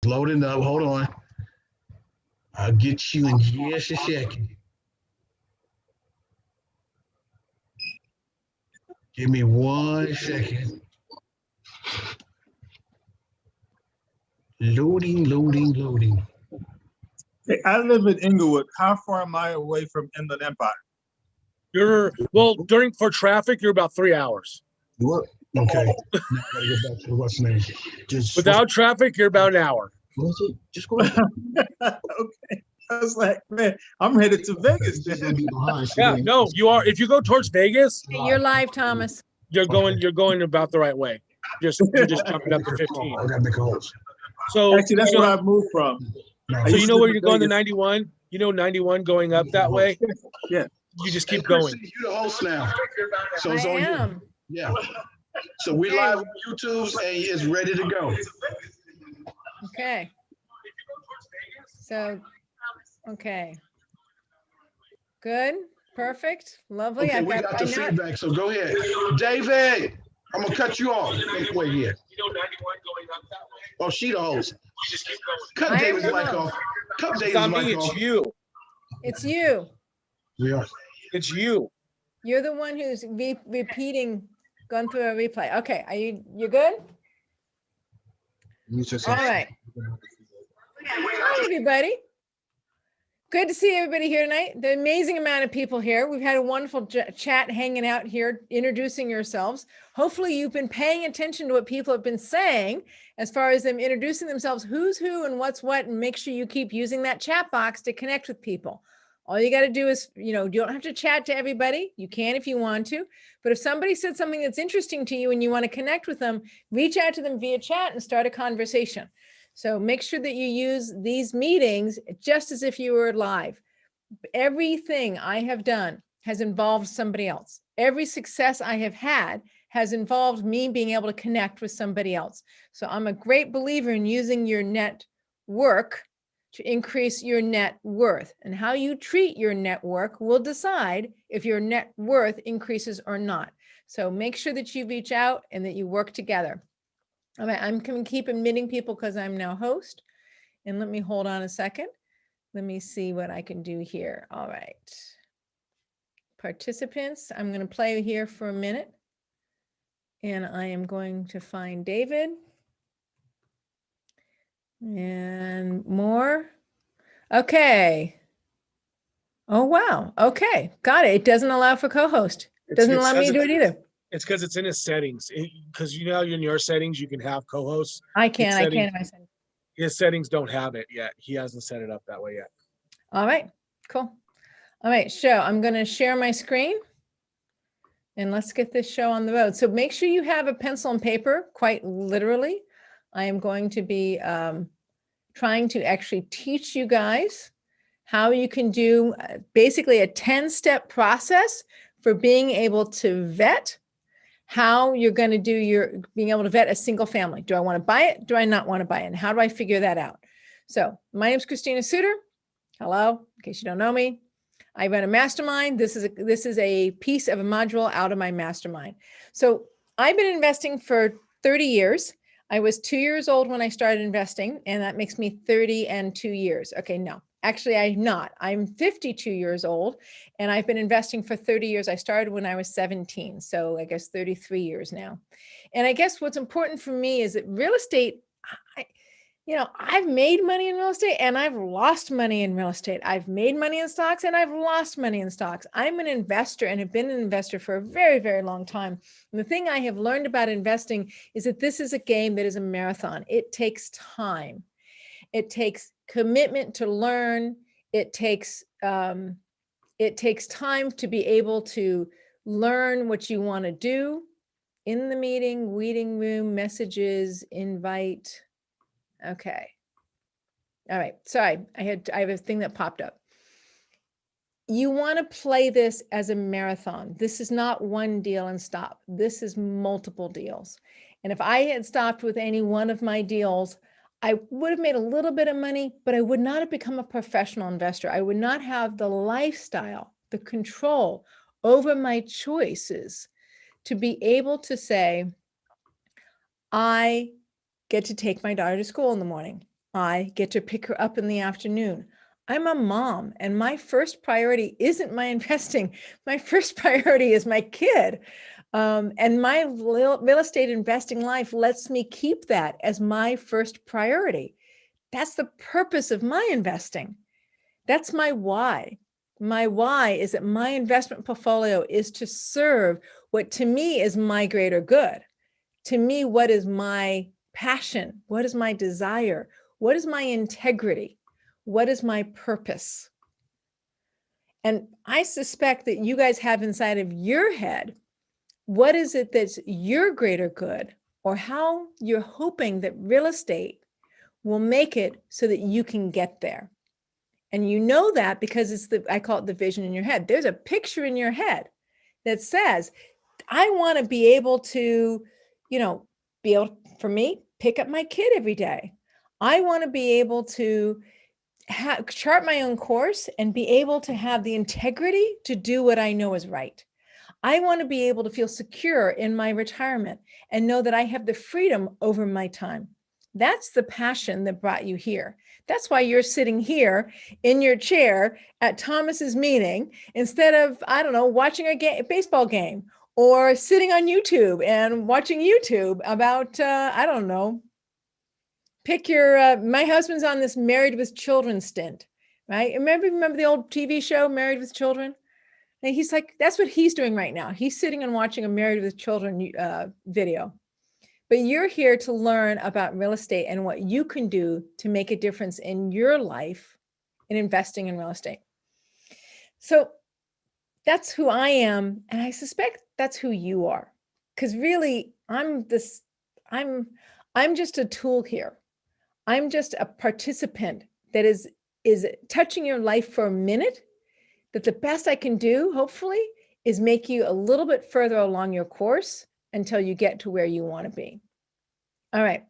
loading up. Hold on. I'll get you in just a second. Give me 1 second. Loading. Hey, I live in Inglewood. How far am I away from Inland Empire? For traffic, you're about 3 hours. What? Okay. Now I gotta get back to what's name. Without traffic, you're about an hour. What is it? Just go ahead. Okay. I was like, man, I'm headed to Vegas. Yeah, no, you are. If you go towards Vegas, You're live, Thomas. you're going about the right way. You're just jumping up to 15. I gotta make calls. So Actually, that's where I moved from. So you know where you're going to 91? You know 91 going up that way? Yeah. You just keep going. You're the host now. So it's I on am. you. Yeah. So we live on YouTube and it's ready to go. Okay. So, okay. Good. Perfect. Lovely. Okay, we got the feedback. So go ahead. David, I'm going to cut you off. Wait here. You know 91 going up that way? Oh, she the host. You just keep going. Cut David's mic off. Cut David's mic off. It's you. It's you. We are. It's you. You're the one who's repeating, going through a replay. Okay. You good? All right. Hi, everybody. Good to see everybody here tonight. The amazing amount of people here. We've had a wonderful chat hanging out here, introducing yourselves. Hopefully you've been paying attention to what people have been saying as far as them introducing themselves, who's who and what's what, and make sure you keep using that chat box to connect with people. All you got to do is, you don't have to chat to everybody. You can if you want to, but if somebody said something that's interesting to you and you want to connect with them, reach out to them via chat and start a conversation. So make sure that you use these meetings just as if you were live. Everything I have done has involved somebody else. Every success I have had has involved me being able to connect with somebody else. So I'm a great believer in using your network to increase your net worth. And how you treat your network will decide if your net worth increases or not. So make sure that you reach out and that you work together. All right, I'm going to keep admitting people because I'm now host. And let me hold on a second. Let me see what I can do here. All right. Participants, I'm going to play here for a minute. And I am going to find David. And more. Okay. Oh, wow. Okay. Got it. It doesn't allow for co-host. It doesn't allow me to do it either. It's because it's in his settings. Because in your settings, you can have co-hosts. I can in my settings. His settings don't have it yet. He hasn't set it up that way yet. All right, cool. All right, I'm going to share my screen and let's get this show on the road. So make sure you have a pencil and paper, quite literally. I am going to be trying to actually teach you guys how you can do basically a 10-step process for being able to vet how you're going to do being able to vet a single family. Do I want to buy it? Do I not want to buy it? And how do I figure that out? So my name is Christina Suter. Hello, in case you don't know me. I run a mastermind. This is a piece of a module out of my mastermind. So I've been investing for 30 years. I was 2 years old when I started investing, and that makes me 30 and 2 years. Okay, no, actually I'm not. I'm 52 years old, and I've been investing for 30 years. I started when I was 17, so I guess 33 years now. And I guess what's important for me is that real estate, I've made money in real estate and I've lost money in real estate. I've made money in stocks and I've lost money in stocks. I'm an investor and have been an investor for a very, very long time. And the thing I have learned about investing is that this is a game that is a marathon. It takes time. It takes commitment to learn. It takes time to be able to learn what you want to do in the meeting, waiting room, messages, invite. Okay. All right. Sorry. I have a thing that popped up. You want to play this as a marathon. This is not one deal and stop. This is multiple deals. And if I had stopped with any one of my deals, I would have made a little bit of money, but I would not have become a professional investor. I would not have the lifestyle, the control over my choices to be able to say, I get to take my daughter to school in the morning. I get to pick her up in the afternoon. I'm a mom, and my first priority isn't my investing. My first priority is my kid. And my real estate investing life lets me keep that as my first priority. That's the purpose of my investing. That's my why. My why is that my investment portfolio is to serve what to me is my greater good. To me, what is my passion? What is my desire? What is my integrity? What is my purpose? And I suspect that you guys have inside of your head, what is it that's your greater good, or how you're hoping that real estate will make it so that you can get there. And you know that because it's I call it the vision in your head. There's a picture in your head that says, I want to be able to, for me, pick up my kid every day. I want to be able to chart my own course and be able to have the integrity to do what I know is right. I want to be able to feel secure in my retirement and know that I have the freedom over my time. That's the passion that brought you here. That's why you're sitting here in your chair at Thomas's meeting instead of, I don't know, watching a baseball game or sitting on YouTube and watching YouTube about, I don't know, pick your, my husband's on this Married with Children stint, right? Remember the old TV show, Married with Children? And he's like, that's what he's doing right now. He's sitting and watching a Married with Children video. But you're here to learn about real estate and what you can do to make a difference in your life in investing in real estate. So that's who I am. And I suspect that's who you are. Because really, I'm just a tool here. I'm just a participant that is touching your life for a minute, that the best I can do, hopefully, is make you a little bit further along your course until you get to where you want to be. All right.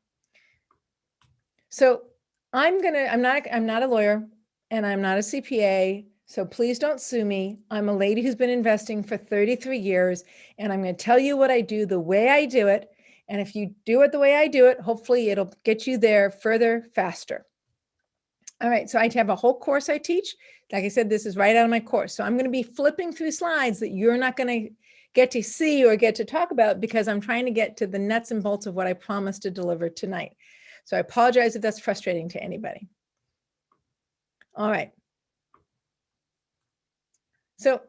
So I'm not a lawyer and I'm not a CPA. So please don't sue me. I'm a lady who's been investing for 33 years, and I'm going to tell you what I do the way I do it. And if you do it the way I do it, hopefully it'll get you there further, faster. All right, so I have a whole course I teach. Like I said, this is right out of my course. So I'm going to be flipping through slides that you're not going to get to see or get to talk about because I'm trying to get to the nuts and bolts of what I promised to deliver tonight. So I apologize if that's frustrating to anybody. All right. So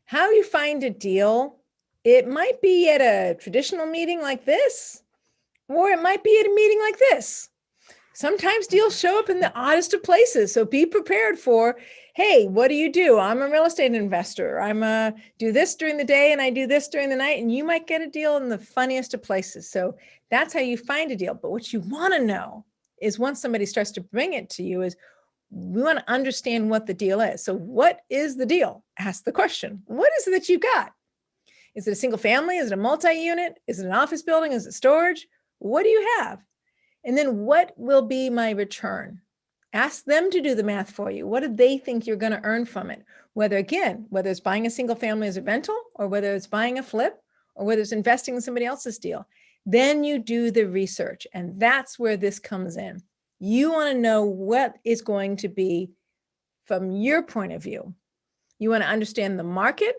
how you find a deal, it might be at a traditional meeting like this, or it might be at a meeting like this. Sometimes deals show up in the oddest of places. So be prepared for, hey, what do you do? I'm a real estate investor. Do this during the day and I do this during the night. And you might get a deal in the funniest of places. So that's how you find a deal. But what you want to know is once somebody starts to bring it to you is we want to understand what the deal is. So what is the deal? Ask the question. What is it that you got? Is it a single family? Is it a multi-unit? Is it an office building? Is it storage? What do you have? And then what will be my return? Ask them to do the math for you. What do they think you're going to earn from it? Whether it's buying a single family as a rental, or whether it's buying a flip, or whether it's investing in somebody else's deal. Then you do the research. And that's where this comes in. You want to know what is going to be from your point of view. You want to understand the market,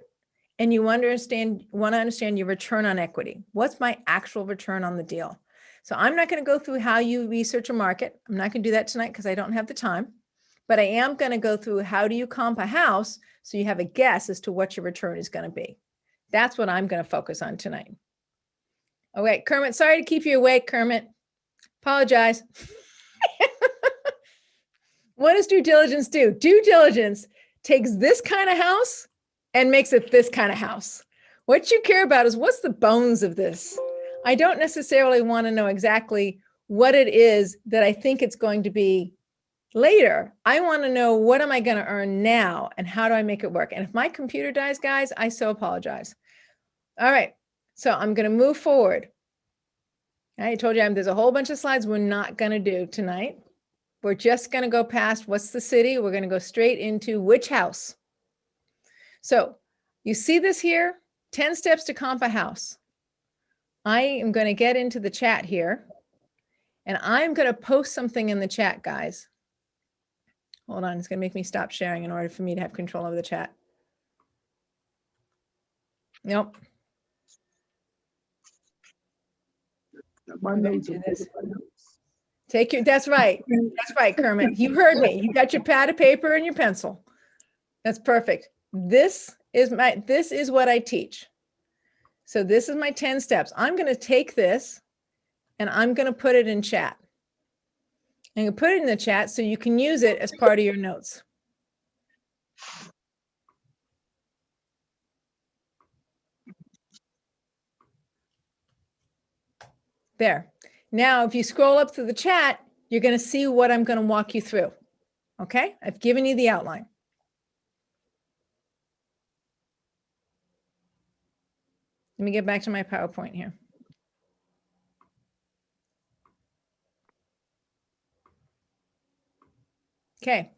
and you want to understand your return on equity. What's my actual return on the deal? So I'm not going to go through how you research a market. I'm not going to do that tonight because I don't have the time. But I am going to go through how do you comp a house so you have a guess as to what your return is going to be. That's what I'm going to focus on tonight. All right, Kermit, sorry to keep you awake, Kermit. Apologize. What does due diligence do? Due diligence takes this kind of house and makes it this kind of house. What you care about is what's the bones of this. I don't necessarily want to know exactly what it is that I think it's going to be later. I want to know what am I going to earn now and how do I make it work? And if my computer dies, guys, I so apologize. All right, so I'm going to move forward. I told you there's a whole bunch of slides we're not going to do tonight. We're just going to go past what's the city. We're going to go straight into which house. So you see this here, 10 steps to comp a house. I am going to get into the chat here And I'm going to post something in the chat, guys. Hold on. It's going to make me stop sharing in order for me to have control over the chat. Nope. I'm going to do this. Take your, that's right. That's right, Kermit. You heard me. You got your pad of paper and your pencil. That's perfect. This is what I teach. So this is my 10 steps. I'm going to take this and I'm going to put it in chat. I'm going to put it in the chat so you can use it as part of your notes. There. Now, if you scroll up through the chat, you're going to see what I'm going to walk you through. Okay? I've given you the outline. Let me get back to my PowerPoint here. Okay.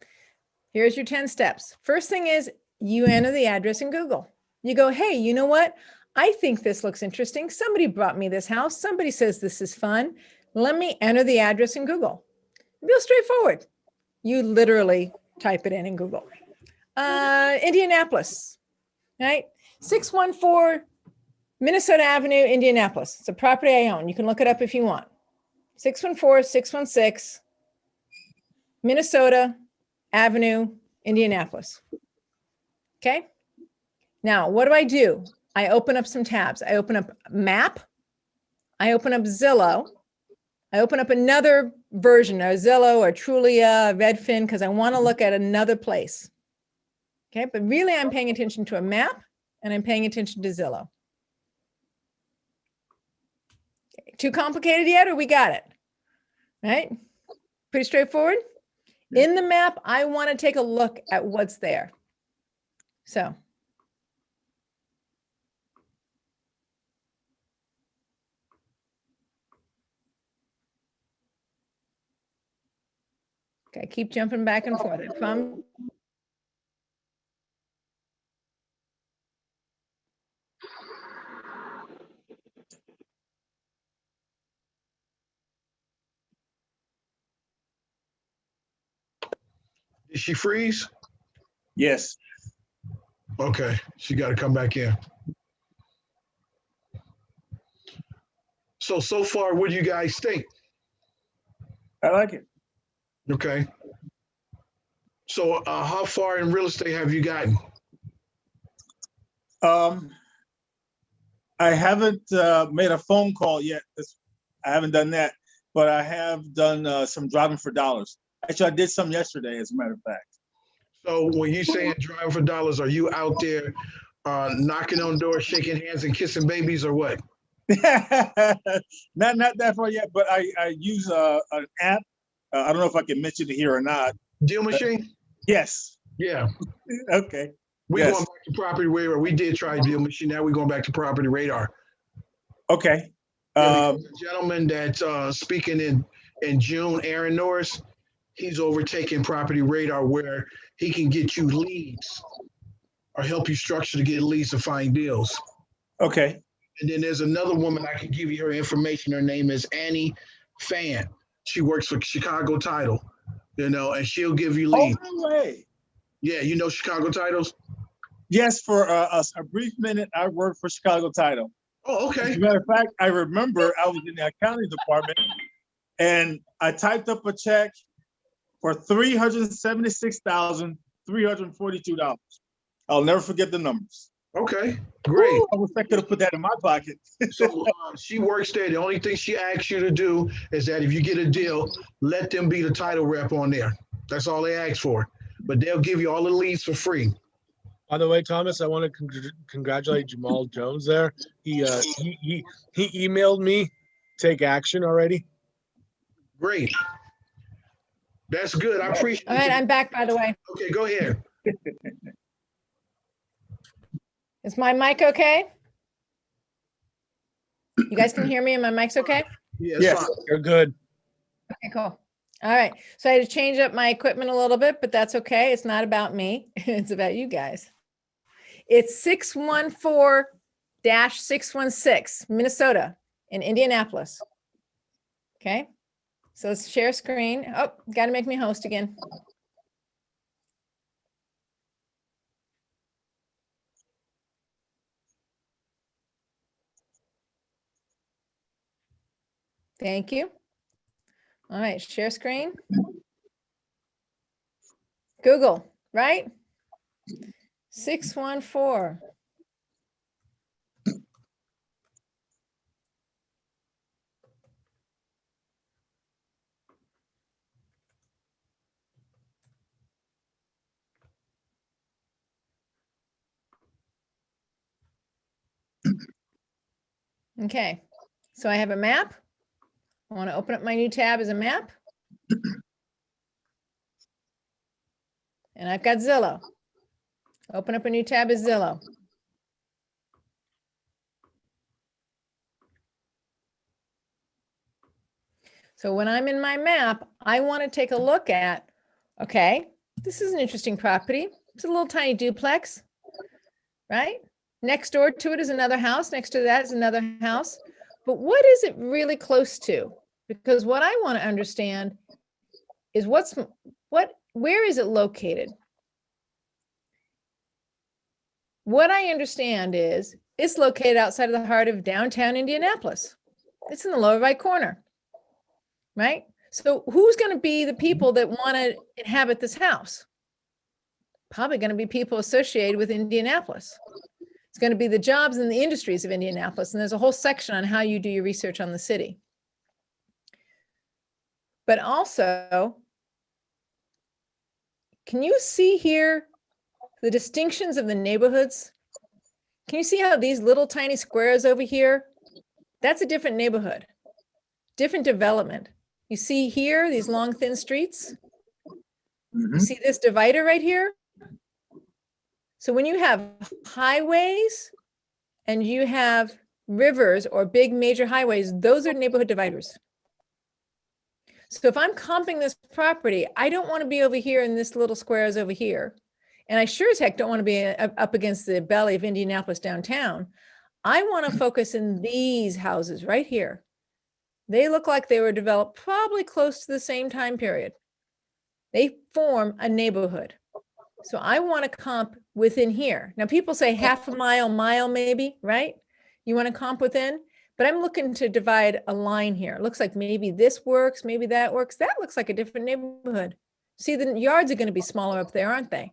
Here's your 10 steps. First thing is you enter the address in Google. You go, hey, you know what? I think this looks interesting. Somebody brought me this house. Somebody says this is fun. Let me enter the address in Google. Real straightforward. You literally type it in Google. Indianapolis, right? 614 Minnesota Avenue, Indianapolis. It's a property I own. You can look it up if you want. 614-616 Minnesota Avenue, Indianapolis. Okay. Now, what do? I open up some tabs. I open up Map. I open up Zillow. I open up another version, or Zillow or Trulia, Redfin, because I want to look at another place. Okay. But really, I'm paying attention to a map and I'm paying attention to Zillow. Okay. Too complicated yet, or we got it? Right? Pretty straightforward. In the map, I want to take a look at what's there. So. Okay, keep jumping back and forth. Did she freeze? Yes. Okay, she got to come back in. So far, what do you guys think? I like it. Okay. So how far in real estate have you gotten? I haven't made a phone call yet. I haven't done that, but I have done some driving for dollars. Actually, I did some yesterday, as a matter of fact. So when you saying driving for dollars, are you out there knocking on doors, shaking hands, and kissing babies, or what? not that far yet, but I use an app. I don't know if I can mention it here or not. Deal Machine? Yes. Yeah. Okay. We're Yes. going back to Property Radar. We did try Deal Machine. Now we're going back to Property Radar. Okay. Yeah, the gentleman that's speaking in June, Aaron Norris, he's overtaking Property Radar, where he can get you leads or help you structure to get leads to find deals. Okay. And then there's another woman, I can give you her information. Her name is Annie Fan. She works for Chicago Title, and she'll give you leads. Oh, no way. Yeah, you know Chicago Titles? Yes, for a brief minute, I worked for Chicago Title. Oh, okay. As a matter of fact, I remember I was in the accounting department and I typed up a check for $376,342. I'll never forget the numbers. Okay, great. Ooh, I wish I could have put that in my pocket. So she works there. The only thing she asks you to do is that if you get a deal, let them be the title rep on there. That's all they ask for. But they'll give you all the leads for free. By the way, Thomas, I want to congratulate Jamal Jones there. He emailed me, take action already. Great. That's good. I appreciate it. All right, I'm back, by the way. Okay, go ahead. Is my mic okay? You guys can hear me and my mic's okay? Yeah, Yes. fine. You're good. Okay, cool. All right. So I had to change up my equipment a little bit, but that's okay. It's not about me. It's about you guys. It's 614-616, Minnesota in Indianapolis. Okay. So let's share screen. Oh, got to make me host again. Thank you. All right, share screen. Google, right? 614. Okay, so I have a map. I want to open up my new tab as a map. And I've got Zillow. Open up a new tab as Zillow. So when I'm in my map, I want to take a look at, okay, this is an interesting property. It's a little tiny duplex, right? Next door to it is another house. Next to that is another house. But what is it really close to? Because what I want to understand is where is it located? What I understand is it's located outside of the heart of downtown Indianapolis. It's in the lower right corner, right? So who's going to be the people that want to inhabit this house? Probably going to be people associated with Indianapolis. It's going to be the jobs and the industries of Indianapolis. And there's a whole section on how you do your research on the city. But also, can you see here the distinctions of the neighborhoods? Can you see how these little tiny squares over here? That's a different neighborhood, different development. You see here, these long, thin streets. You see this divider right here? So when you have highways and you have rivers or big major highways, those are neighborhood dividers. So if I'm comping this property, I don't want to be over here in this little squares over here. And I sure as heck don't want to be up against the belly of Indianapolis downtown. I want to focus in these houses right here. They look like they were developed probably close to the same time period. They form a neighborhood. So I want to comp within here. Now people say half a mile, mile maybe, right? You want to comp within, but I'm looking to divide a line here. It looks like maybe this works, maybe that works. That looks like a different neighborhood. See, the yards are going to be smaller up there, aren't they?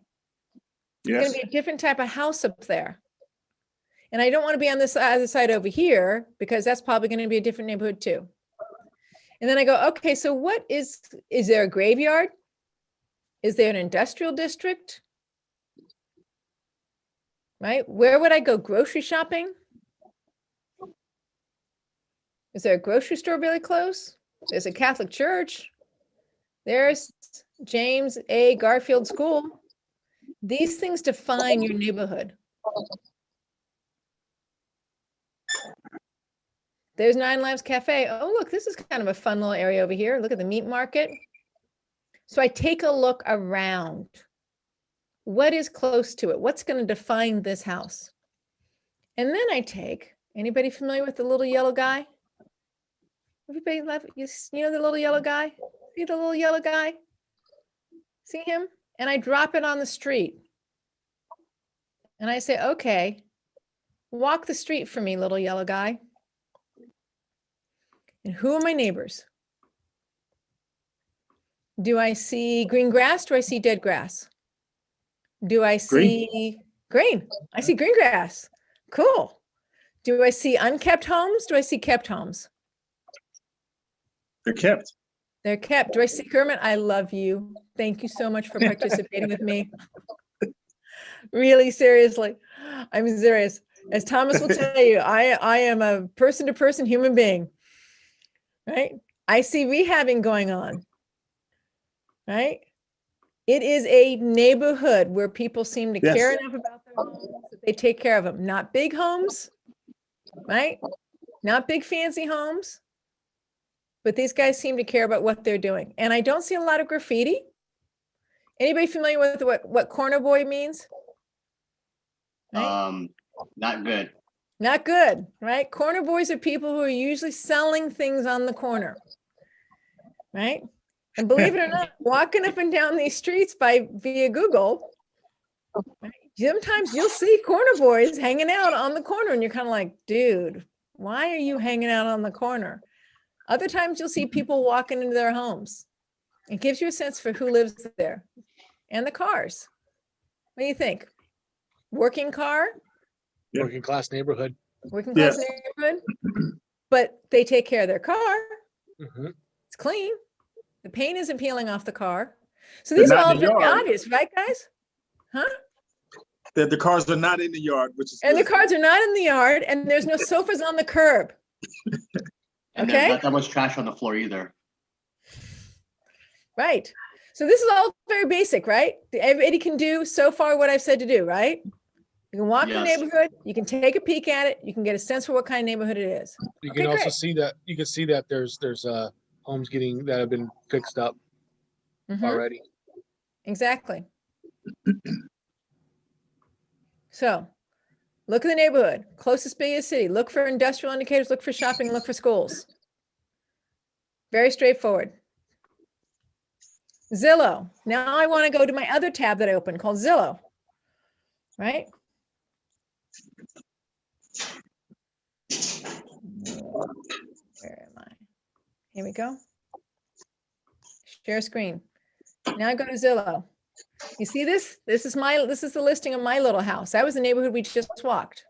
It's going to be a different type of house up there. And I don't want to be on this other side over here because that's probably going to be a different neighborhood too. And then I go, okay, so what is there a graveyard? Is there an industrial district? Right? Where would I go grocery shopping? Is there a grocery store really close? There's a Catholic church. There's James A. Garfield School. These things define your neighborhood. There's Nine Lives Cafe. Oh, look, this is kind of a fun little area over here. Look at the meat market. So I take a look around. What is close to it? What's going to define this house? And then I take, anybody familiar with the little yellow guy? Everybody love, you know the little yellow guy? See the little yellow guy? See him? And I drop it on the street. And I say, okay, walk the street for me, little yellow guy. And who are my neighbors? Do I see green grass? Do I see dead grass? Do I see green? I see green grass. Cool. Do I see unkept homes? Do I see kept homes? They're kept. They're kept. Do I see Kermit? I love you. Thank you so much for participating with me. Really, seriously. I'm serious. As Thomas will tell you, I am a person-to-person human being. Right? I see rehabbing going on. Right? It is a neighborhood where people seem to care enough about their homes that they take care of them. Not big homes, right? Not big fancy homes, but these guys seem to care about what they're doing. And I don't see a lot of graffiti. Anybody familiar with what corner boy means? Right? Not good. Not good, right? Corner boys are people who are usually selling things on the corner. right? And believe it or not, walking up and down these streets via Google, right, sometimes you'll see corner boys hanging out on the corner and you're kind of like, dude, why are you hanging out on the corner? Other times you'll see people walking into their homes. It gives you a sense for who lives there and the cars. What do you think? Working car, Yeah. Working class neighborhood. working class Yes. neighborhood, but they take care of their car. Mhm. It's clean. The paint isn't peeling off the car. So They're these are not all in the very yard. obvious, right, guys? Huh? That the cars are not in the yard, which is And the good. cars are not in the yard, and there's no sofas on the curb. And Okay. there's not that much trash on the floor either. Right. So this is all very basic, right? Everybody can do so far what I've said to do, right? You can walk the Yes. neighborhood, you can take a peek at it, you can get a sense for what kind of neighborhood it is. You Okay, can also great. see that, you can see that there's homes that have been fixed up Mhm. already. Exactly. So look at the neighborhood, closest biggest city, look for industrial indicators, look for shopping, look for schools. Very straightforward. Zillow. Now I want to go to my other tab that I opened called Zillow, right? Where am I? Here we go. Share screen. Now I go to Zillow. You see this? This is the listing of my little house. That was the neighborhood we just walked.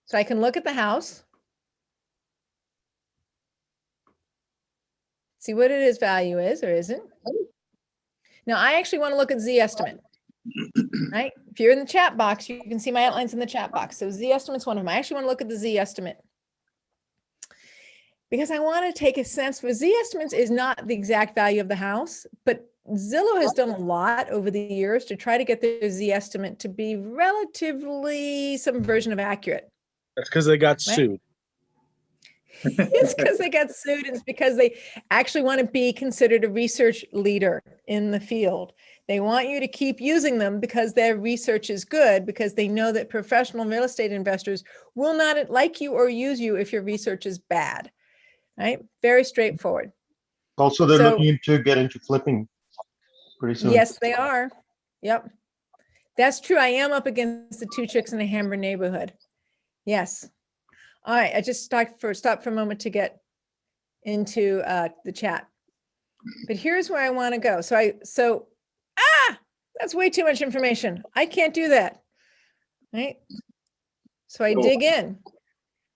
So I can look at the house. See what it is value is or isn't. Now I actually want to look at Z estimate. Right? If you're in the chat box, you can see my outlines in the chat box. So Z estimate's one of them. I actually want to look at the Z estimate because I want to take a sense for Z estimates is not the exact value of the house, but Zillow has done a lot over the years to try to get their Z estimate to be relatively some version of accurate. That's because they got Right. sued. It's because they got sued. It's because they actually want to be considered a research leader in the field. They want you to keep using them because their research is good, because they know that professional real estate investors will not like you or use you if your research is bad, right? Very straightforward. Also, they're So- looking to get into flipping pretty soon. Yes, they are. Yep. That's true. I am up against the two chicks in a Hammer neighborhood. Yes. All right. I just stopped for a moment to get into the chat. But here's where I want to go. That's way too much information. I can't do that. Right? So I dig in.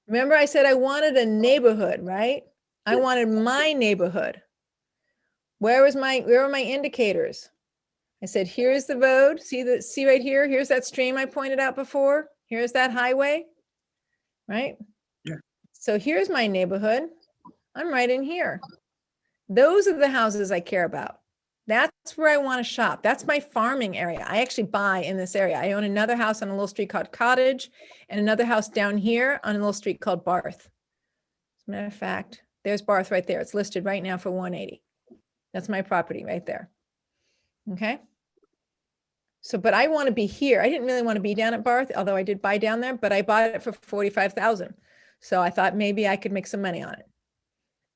Remember I said I wanted a neighborhood, right? I wanted my neighborhood. Where are my indicators? I said, here's the road. See right here? Here's that stream I pointed out before. Here's that highway, right? Yeah. So here's my neighborhood. I'm right in here. Those are the houses I care about. That's where I want to shop. That's my farming area. I actually buy in this area. I own another house on a little street called Cottage and another house down here on a little street called Barth. As a matter of fact, there's Barth right there. It's listed right now for 180. That's my property right there. Okay. So, but I want to be here. I didn't really want to be down at Barth, although I did buy down there, but I bought it for $45,000. So I thought maybe I could make some money on it.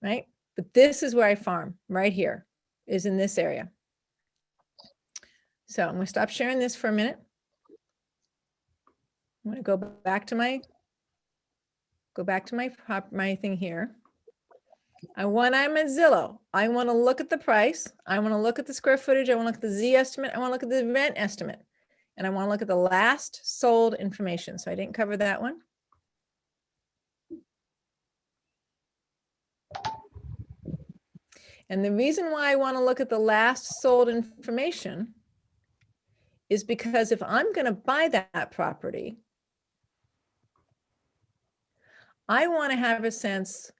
Right. But this is where I farm right here, is in this area. So I'm going to stop sharing this for a minute. I'm going to go back to my my thing here. I'm at Zillow. I want to look at the price. I want to look at the square footage. I want to look at the Z estimate. I want to look at the rent estimate. And I want to look at the last sold information. So I didn't cover that one. And the reason why I want to look at the last sold information is because if I'm going to buy that property, I want to have a sense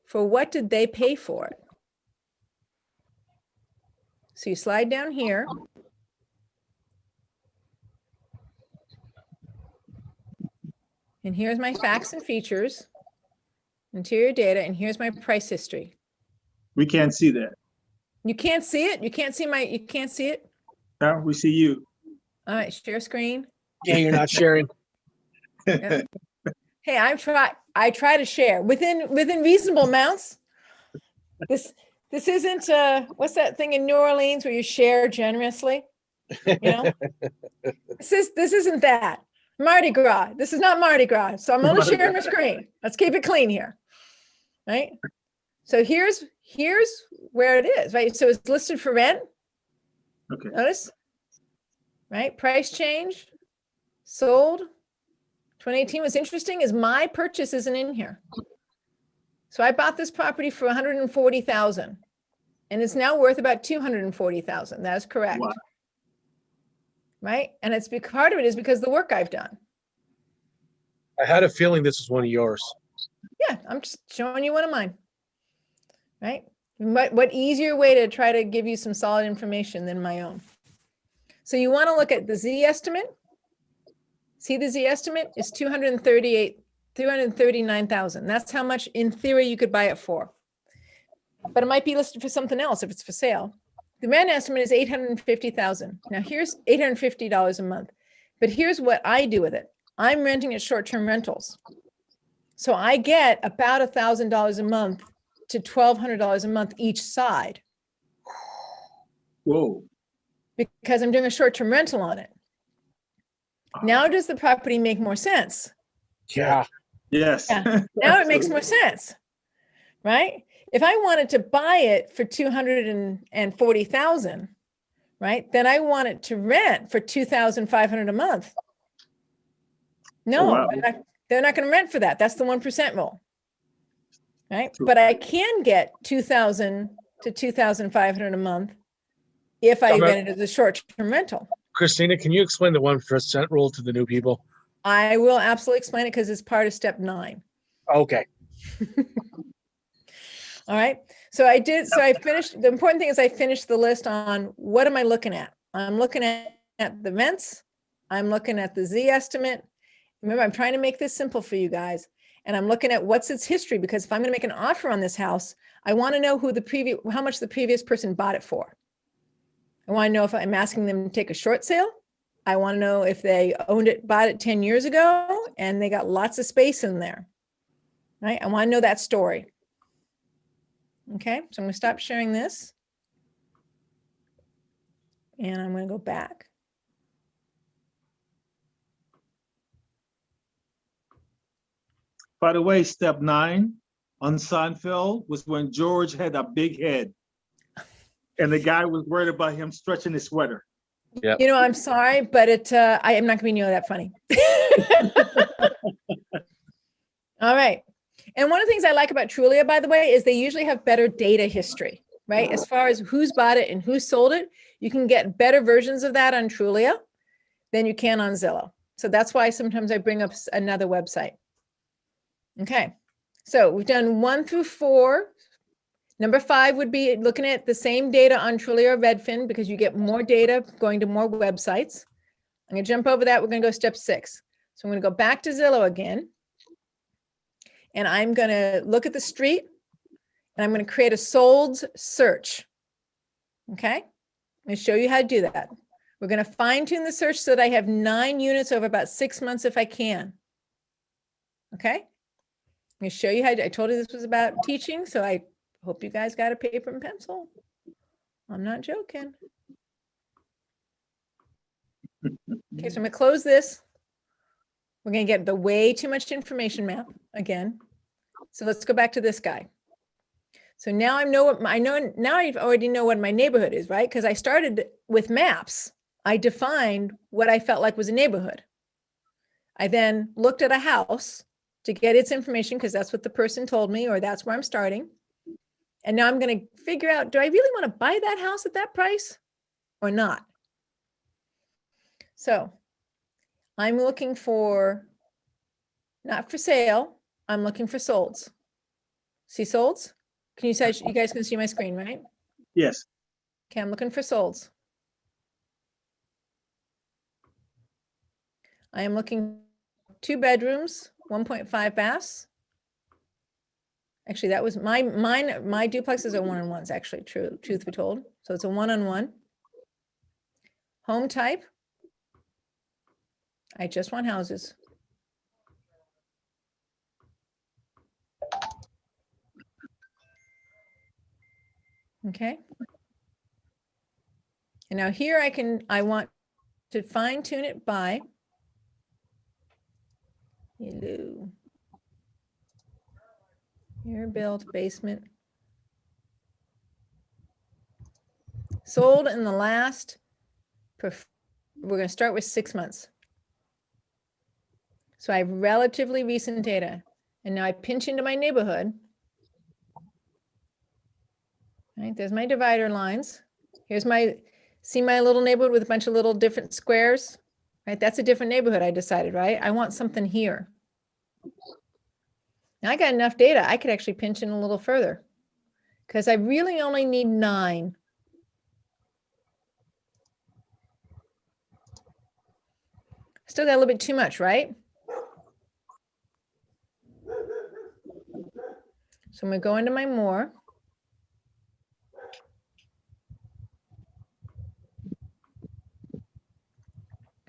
for what did they pay for it. So you slide down here. And here's my facts and features, interior data, and here's my price history. We can't see that. You can't see it? You can't see it? No, we see you. All right, share screen. Yeah, you're not sharing. Hey, I try to share within reasonable amounts. this isn't, what's that thing in New Orleans where you share generously? You know? This isn't that. Mardi Gras. This is not Mardi Gras. So I'm only sharing my screen. Let's keep it clean here. Right? So here's where it is, right? So it's listed for rent. Okay. Notice, right? Price change, sold. 2018. What's interesting is my purchase isn't in here. So I bought this property for 140,000 and it's now worth about 240,000. That is correct. Wow. Right? And it's part of it is because of the work I've done. I had a feeling this was one of yours. Yeah, I'm just showing you one of mine. Right? What easier way to try to give you some solid information than my own? So you want to look at the Z estimate. See, the Z estimate is 239,000. That's how much in theory you could buy it for. But it might be listed for something else if it's for sale. The rent estimate is 850,000. Now here's $850 a month. But here's what I do with it. I'm renting at short-term rentals. So I get about $1,000 a month to $1,200 a month each side. Whoa. Because I'm doing a short-term rental on it. Now does the property make more sense? Yeah. Yes. Yeah. Now it makes more sense, right? If I wanted to buy it for 240,000, right? Then I want it to rent for 2,500 a month. No, wow. they're not going to rent for that. That's the 1% rule, right? But I can get 2,000 to 2,500 a month if I rent it as a short-term rental. Christina, can you explain the 1% rule to the new people? I will absolutely explain it because it's part of step 9. Okay. All right. So I finished. The important thing is I finished the list on what am I looking at? I'm looking at the rents. I'm looking at the Z estimate. Remember, I'm trying to make this simple for you guys. And I'm looking at what's its history, because if I'm going to make an offer on this house, I want to know how much the previous person bought it for. I want to know if I'm asking them to take a short sale. I want to know if they bought it 10 years ago and they got lots of space in there, right? I want to know that story. Okay, so I'm going to stop sharing this. And I'm going to go back. By the way, step 9 on Seinfeld was when George had a big head and the guy was worried about him stretching his sweater. Yeah. You know, I'm sorry, but I am not going to be near that funny. All right. And one of the things I like about Trulia, by the way, is they usually have better data history, right? As far as who's bought it and who sold it, you can get better versions of that on Trulia than you can on Zillow. So that's why sometimes I bring up another website. Okay. So we've done 1 through 4. Number 5 would be looking at the same data on Trulia or Redfin, because you get more data going to more websites. I'm going to jump over that. We're going to go step 6. So I'm going to go back to Zillow again. And I'm going to look at the street and I'm going to create a solds search. Okay. I'm going to show you how to do that. We're going to fine tune the search so that I have 9 units over about 6 months if I can. Okay. I'm going to show you how I told you this was about teaching. So I hope you guys got a paper and pencil. I'm not joking. Okay. So I'm going to close this. We're going to get the way too much information map again. So let's go back to this guy. So now I know now I already know what my neighborhood is, right? Because I started with maps. I defined what I felt like was a neighborhood. I then looked at a house to get its information, because that's what the person told me, or that's where I'm starting. And now I'm going to figure out, do I really want to buy that house at that price or not? So I'm looking for, not for sale, I'm looking for solds. See solds? Can you say, you guys can see my screen, right? Yes. Okay, I'm looking for solds. I am looking 2 bedrooms, 1.5 baths. Actually, that was my duplexes are 1-on-1s, actually, truth be told. So it's a 1-on-1. Home type. I just want houses. Okay. And now here I want to fine tune it by. Hello. Here built basement. Sold in the last, we're going to start with 6 months. So I have relatively recent data. And now I pinch into my neighborhood. Right, there's my divider lines. Here's see my little neighborhood with a bunch of little different squares, right? That's a different neighborhood I decided, right? I want something here. Now I got enough data, I could actually pinch in a little further because I really only need 9. Still got a little bit too much, right? So I'm gonna go into my more.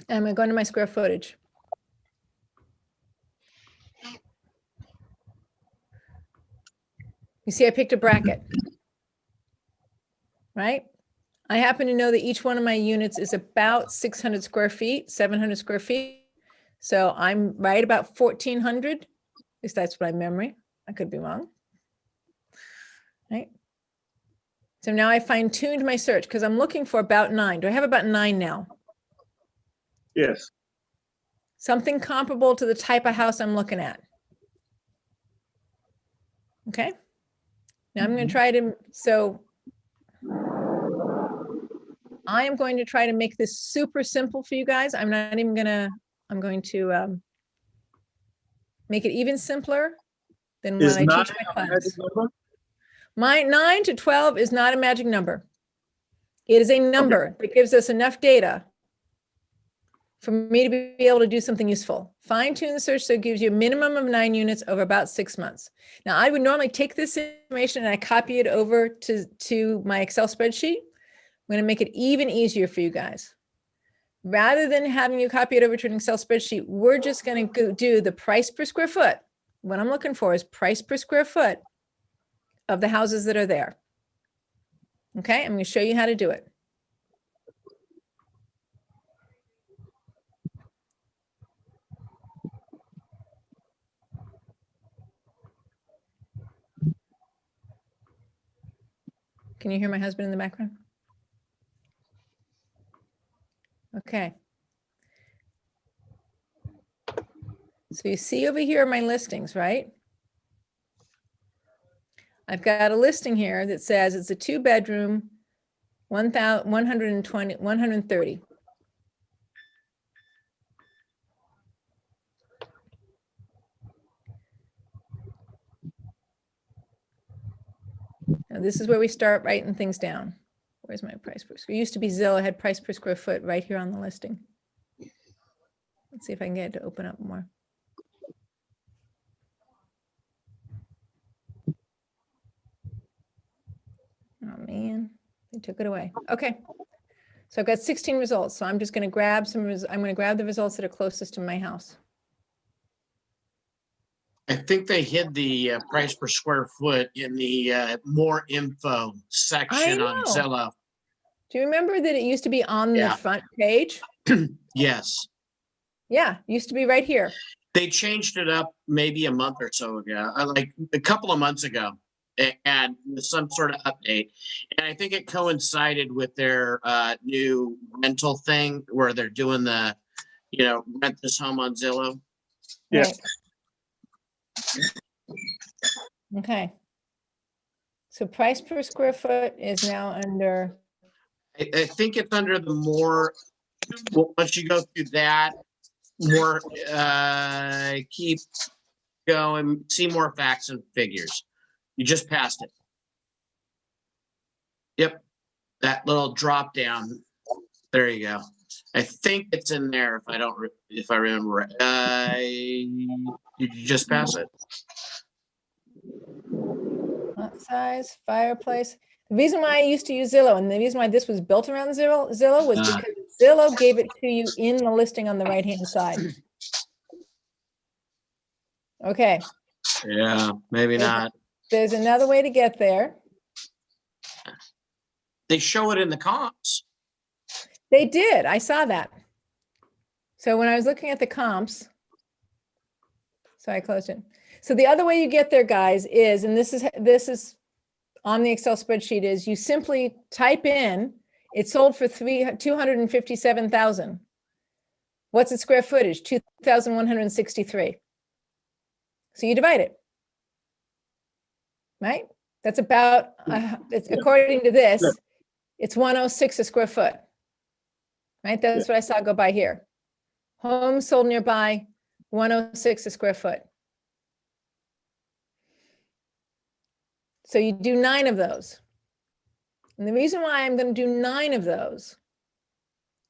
And I'm gonna go into my square footage. You see, I picked a bracket, right? I happen to know that each one of my units is about 600 square feet, 700 square feet. So I'm right about 1,400. At least that's my memory. I could be wrong. Right? So now I fine-tuned my search because I'm looking for about 9. Do I have about 9 now? Yes. Something comparable to the type of house I'm looking at. Okay. Now I'm going to try to, so I am going to try to make this super simple for you guys. I'm not even gonna, I'm going to make it even simpler than when Is I 9 teach my a class. magic number? My 9 to 12 is not a magic number. It is a number that gives us enough data for me to be able to do something useful. Fine tune the search so it gives you a minimum of 9 units over about 6 months. Now I would normally take this information and I copy it over to my Excel spreadsheet. I'm going to make it even easier for you guys. Rather than having you copy it over to an Excel spreadsheet, we're just going to do the price per square foot. What I'm looking for is price per square foot of the houses that are there. Okay, I'm going to show you how to do it. Can you hear my husband in the background? Okay. So you see over here my listings, right? I've got a listing here that says it's a 2-bedroom, 130. Now this is where we start writing things down. Where's my price per square? It used to be Zillow had price per square foot right here on the listing. Let's see if I can get it to open up more. Oh man, they took it away. Okay, so I've got 16 results. So I'm just going to grab I'm going to grab the results that are closest to my house. I think they hid the price per square foot in the more info section on know. Zillow. Do you remember that it used to be on the Yeah. front page? Yes. Yeah, used to be right here. They changed it up maybe a month or so ago, like a couple of months ago, and some sort of update. And I think it coincided with their new rental thing where they're doing the, rent this home on Zillow. Yeah. Right. Okay. So price per square foot is now under. I think it's under the more, well, once you go through that, more, keep going, see more facts and figures. You just passed it. Yep. That little drop down. There you go. I think it's in there if I remember right. Did you just pass it? Lot size, fireplace. The reason why I used to use Zillow and the reason why this was built around Zillow was because Zillow gave it to you in the listing on the right-hand side. Okay. Yeah, maybe not. There's another way to get there. They show it in the comps. They did. I saw that. So when I was looking at the comps, so I closed it. So the other way you get there, guys, is, and this is on the Excel spreadsheet, is you simply type in, it sold for 257,000. What's its square footage? 2,163. So you divide it, right? That's about, it's, according to this, it's 106 a square foot, right? That's what I saw go by here. Homes sold nearby, 106 a square foot. So you do 9 of those. And the reason why I'm going to do 9 of those,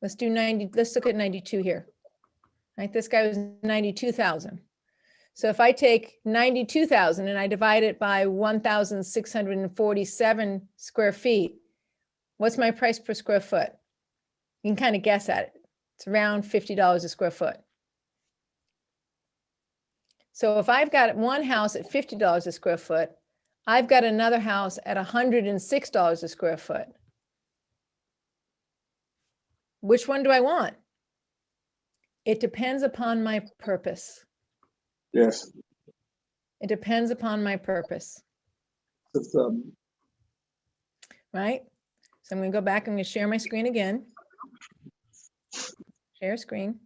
let's do 90, let's look at 92 here. Right, this guy was 92,000. So if I take 92,000 and I divide it by 1,647 square feet, what's my price per square foot? You can kind of guess at it. It's around $50 a square foot. So if I've got one house at $50 a square foot, I've got another house at $106 a square foot. Which one do I want? It depends upon my purpose. Yes. It depends upon my purpose. Right? So I'm going to go back. I'm going to share my screen again. Share screen.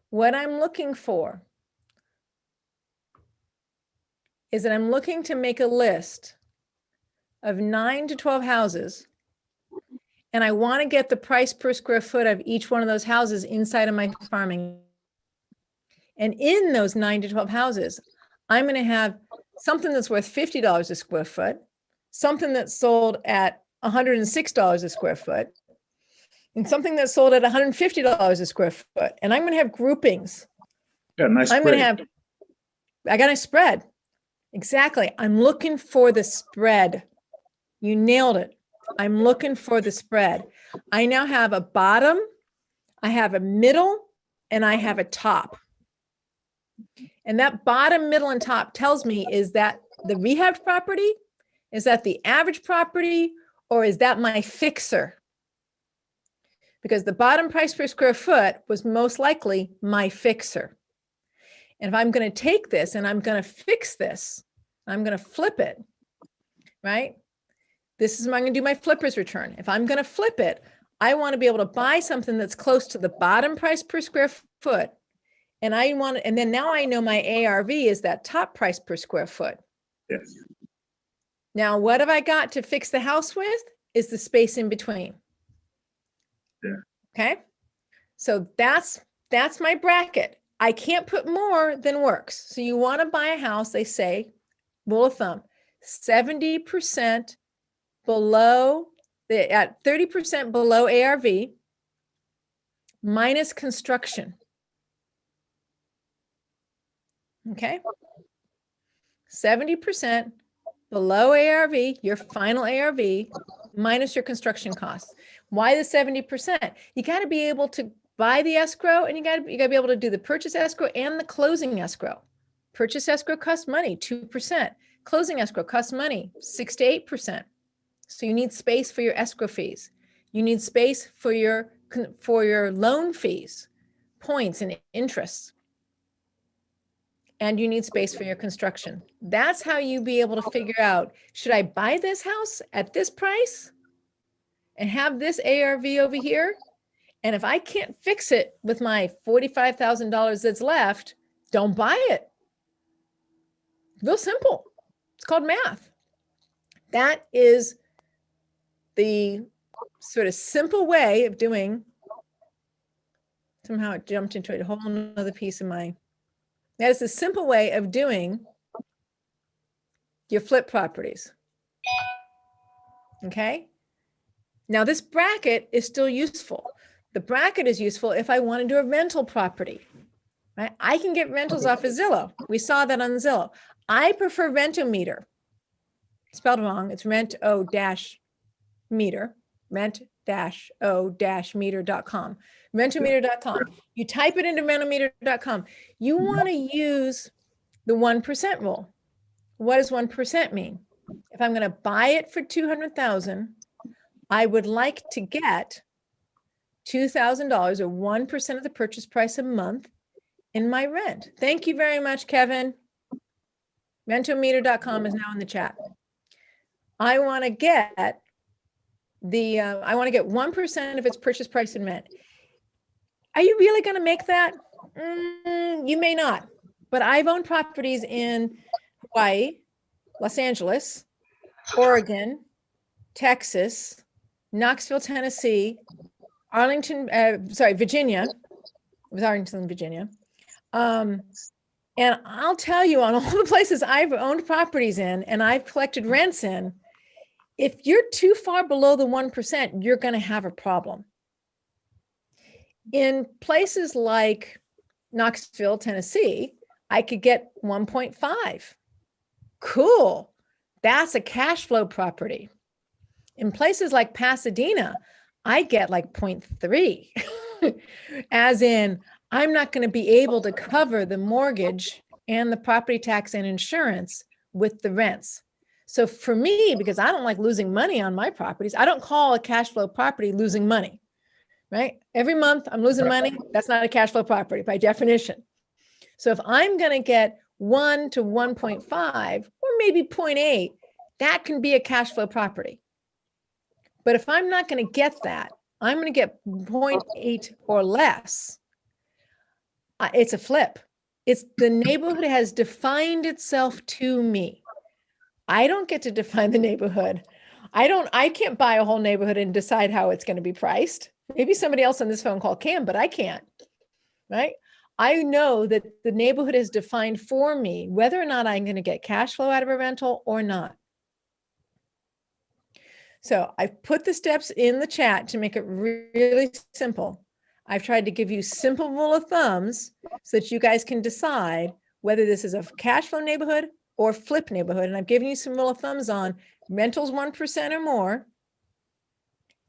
What I'm looking for is that I'm looking to make a list of 9 to 12 houses, and I want to get the price per square foot of each one of those houses inside of my farming. And in those 9 to 12 houses, I'm going to have something that's worth $50 a square foot, something that's sold at $106 a square foot, and something that's sold at $150 a square foot. And I'm going to have groupings. Yeah, nice. I'm going to have, I got a spread. Exactly. I'm looking for the spread. You nailed it. I'm looking for the spread. I now have a bottom, I have a middle, and I have a top. And that bottom, middle, and top tells me, is that the rehab property? Is that the average property? Or is that my fixer? Because the bottom price per square foot was most likely my fixer. And if I'm going to take this and I'm going to fix this, I'm going to flip it, right? This is when I'm going to do my flipper's return. If I'm going to flip it, I want to be able to buy something that's close to the bottom price per square foot. And I want, and then now I know my ARV is that top price per square foot. Yes. Now, what have I got to fix the house with? Is the space in between. Yeah. Okay. So that's my bracket. I can't put more than works. So you want to buy a house, they say, rule of thumb, 70% below, at 30% below ARV, minus construction. Okay. 70% below ARV, your final ARV, minus your construction costs. Why the 70%? You got to be able to buy the escrow, and you got to be able to do the purchase escrow and the closing escrow. Purchase escrow costs money, 2%. Closing escrow costs money, 6 to 8%. So you need space for your escrow fees. You need space for your loan fees, points and interests. And you need space for your construction. That's how you be able to figure out, should I buy this house at this price and have this ARV over here? And if I can't fix it with my $45,000 that's left, don't buy it. Real simple. It's called math. That is the sort of simple way of doing, somehow it jumped into a whole nother piece of my, that is the simple way of doing your flip properties. Okay. Now this bracket is still useful. The bracket is useful if I want to do a rental property, right? I can get rentals off of Zillow. We saw that on Zillow. I prefer Rent-O-Meter. Spelled wrong. It's rent-o-meter, rent-o-meter.com, rent-o-meter.com. You type it into rent-o-meter.com. You want to use the 1% rule. What does 1% mean? if I'm going to buy it for 200,000, I would like to get $2,000 or 1% of the purchase price a month in my rent. Thank you very much, Kevin. Rentometer.com is now in the chat. I want to get I want to get 1% of its purchase price in rent. Are you really going to make that? You may not, but I've owned properties in Hawaii, Los Angeles, Oregon, Texas, Knoxville, Tennessee, Virginia. It was Arlington, Virginia. And I'll tell you, on all the places I've owned properties in and I've collected rents in, if you're too far below the 1%, you're going to have a problem. In places like Knoxville, Tennessee, I could get 1.5. Cool. That's a cash flow property. In places like Pasadena, I get like 0.3, as in I'm not going to be able to cover the mortgage and the property tax and insurance with the rents. So for me, because I don't like losing money on my properties, I don't call a cash flow property losing money, right? Every month I'm losing money. That's not a cash flow property by definition. So if I'm going to get 1 to 1.5 or maybe 0.8, that can be a cash flow property. But if I'm not going to get that, I'm going to get 0.8 or less. It's a flip. It's the neighborhood has defined itself to me. I don't get to define the neighborhood. I can't buy a whole neighborhood and decide how it's going to be priced. Maybe somebody else on this phone call can, but I can't, right? I know that the neighborhood is defined for me, whether or not I'm going to get cash flow out of a rental or not. So I've put the steps in the chat to make it really simple. I've tried to give you simple rule of thumbs so that you guys can decide whether this is a cash flow neighborhood or flip neighborhood. And I've given you some rule of thumbs on rentals 1% or more.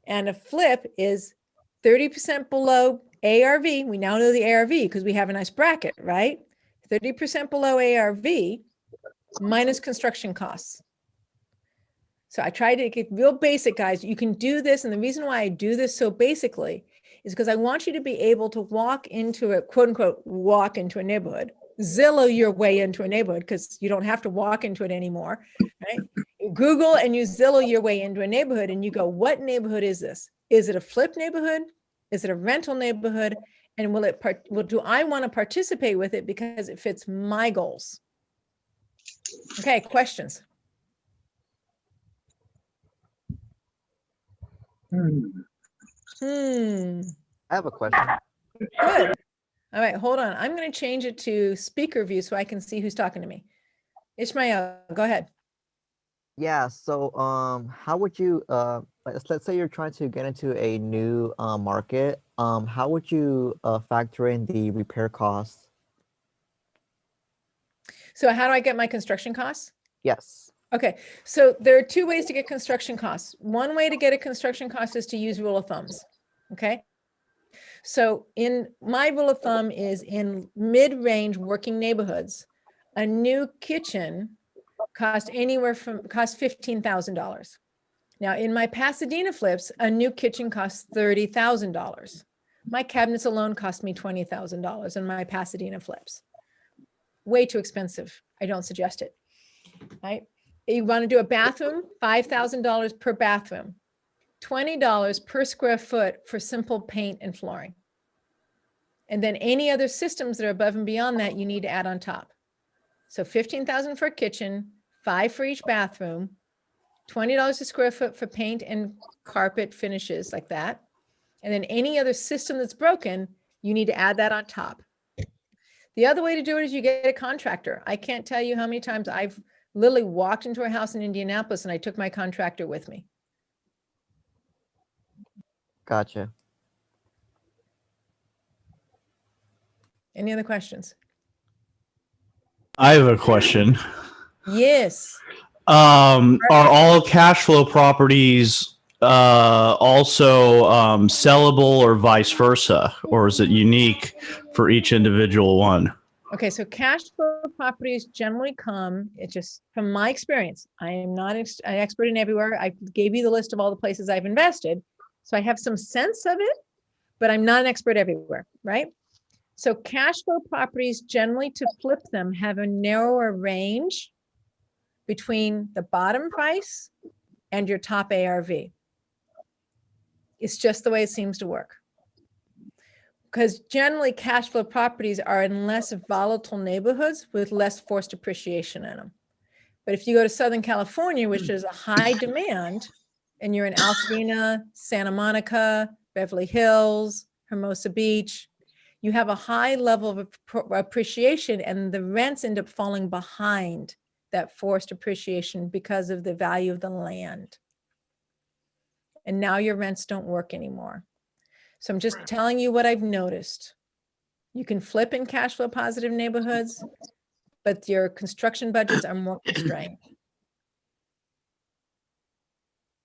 And a flip is 30% below ARV. We now know the ARV because we have a nice bracket, right? 30% below ARV minus construction costs. So I try to get real basic, guys. You can do this. And the reason why I do this so basically is because I want you to be able to walk into a quote unquote, walk into a neighborhood, Zillow your way into a neighborhood because you don't have to walk into it anymore, right? You Google and you Zillow your way into a neighborhood and you go, what neighborhood is this? Is it a flip neighborhood? Is it a rental neighborhood? And do I want to participate with it because it fits my goals? Okay, questions? I have a question. Good. All right, hold on. I'm going to change it to speaker view so I can see who's talking to me. Ishmael, go ahead. Yeah, so how would you let's say you're trying to get into a new market, how would you factor in the repair costs? So how do I get my construction costs? Yes. Okay, so there are two ways to get construction costs. One way to get a construction cost is to use rule of thumbs, okay? So in my rule of thumb is in mid-range working neighborhoods, a new kitchen costs $15,000. Now in my Pasadena flips, a new kitchen costs $30,000. My cabinets alone cost me $20,000 in my Pasadena flips. Way too expensive. I don't suggest it, right? You want to do a bathroom, $5,000 per bathroom, $20 per square foot for simple paint and flooring. And then any other systems that are above and beyond that, you need to add on top. So $15,000 for a kitchen, $5,000 for each bathroom, $20 a square foot for paint and carpet finishes like that. And then any other system that's broken, you need to add that on top. The other way to do it is you get a contractor. I can't tell you how many times I've literally walked into a house in Indianapolis and I took my contractor with me. Gotcha. Any other questions? I have a question. Yes. Are all cash flow properties also sellable or vice versa? Or is it unique for each individual one? Okay, so cash flow properties generally come, it just, from my experience, I am not an expert in everywhere. I gave you the list of all the places I've invested. So I have some sense of it, but I'm not an expert everywhere, right? So cash flow properties generally, to flip them, have a narrower range between the bottom price and your top ARV. It's just the way it seems to work. Because generally cash flow properties are in less volatile neighborhoods with less forced appreciation in them. But if you go to Southern California, which is a high demand, and you're in Altadena, Santa Monica, Beverly Hills, Hermosa Beach, you have a high level of appreciation, and the rents end up falling behind that forced appreciation because of the value of the land. And now your rents don't work anymore. So I'm just telling you what I've noticed. You can flip in cash flow positive neighborhoods, but your construction budgets are more constrained.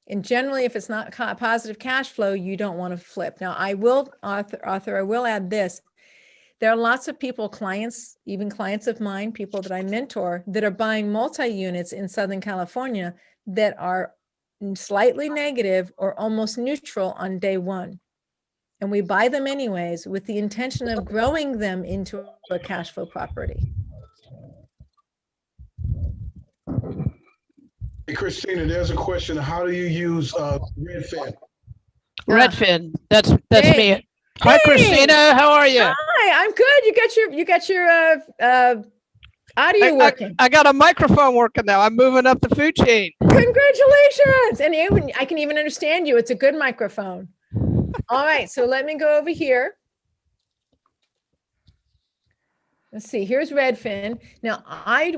And generally, if it's not positive cash flow, you don't want to flip. Now, I will, Arthur, I will add this. There are lots of people, clients, even clients of mine, people that I mentor, that are buying multi-units in Southern California that are slightly negative or almost neutral on day one. And we buy them anyways with the intention of growing them into a cash flow property. Hey, Christina, there's a question. How do you use Redfin? Redfin, that's Hey. me. Hi, Christina. How are you? Hi, I'm good. You got your audio working. I got a microphone working now. I'm moving up the food chain. Congratulations. And I can even understand you. It's a good microphone. All right, so let me go over here. Let's see, here's Redfin. Now,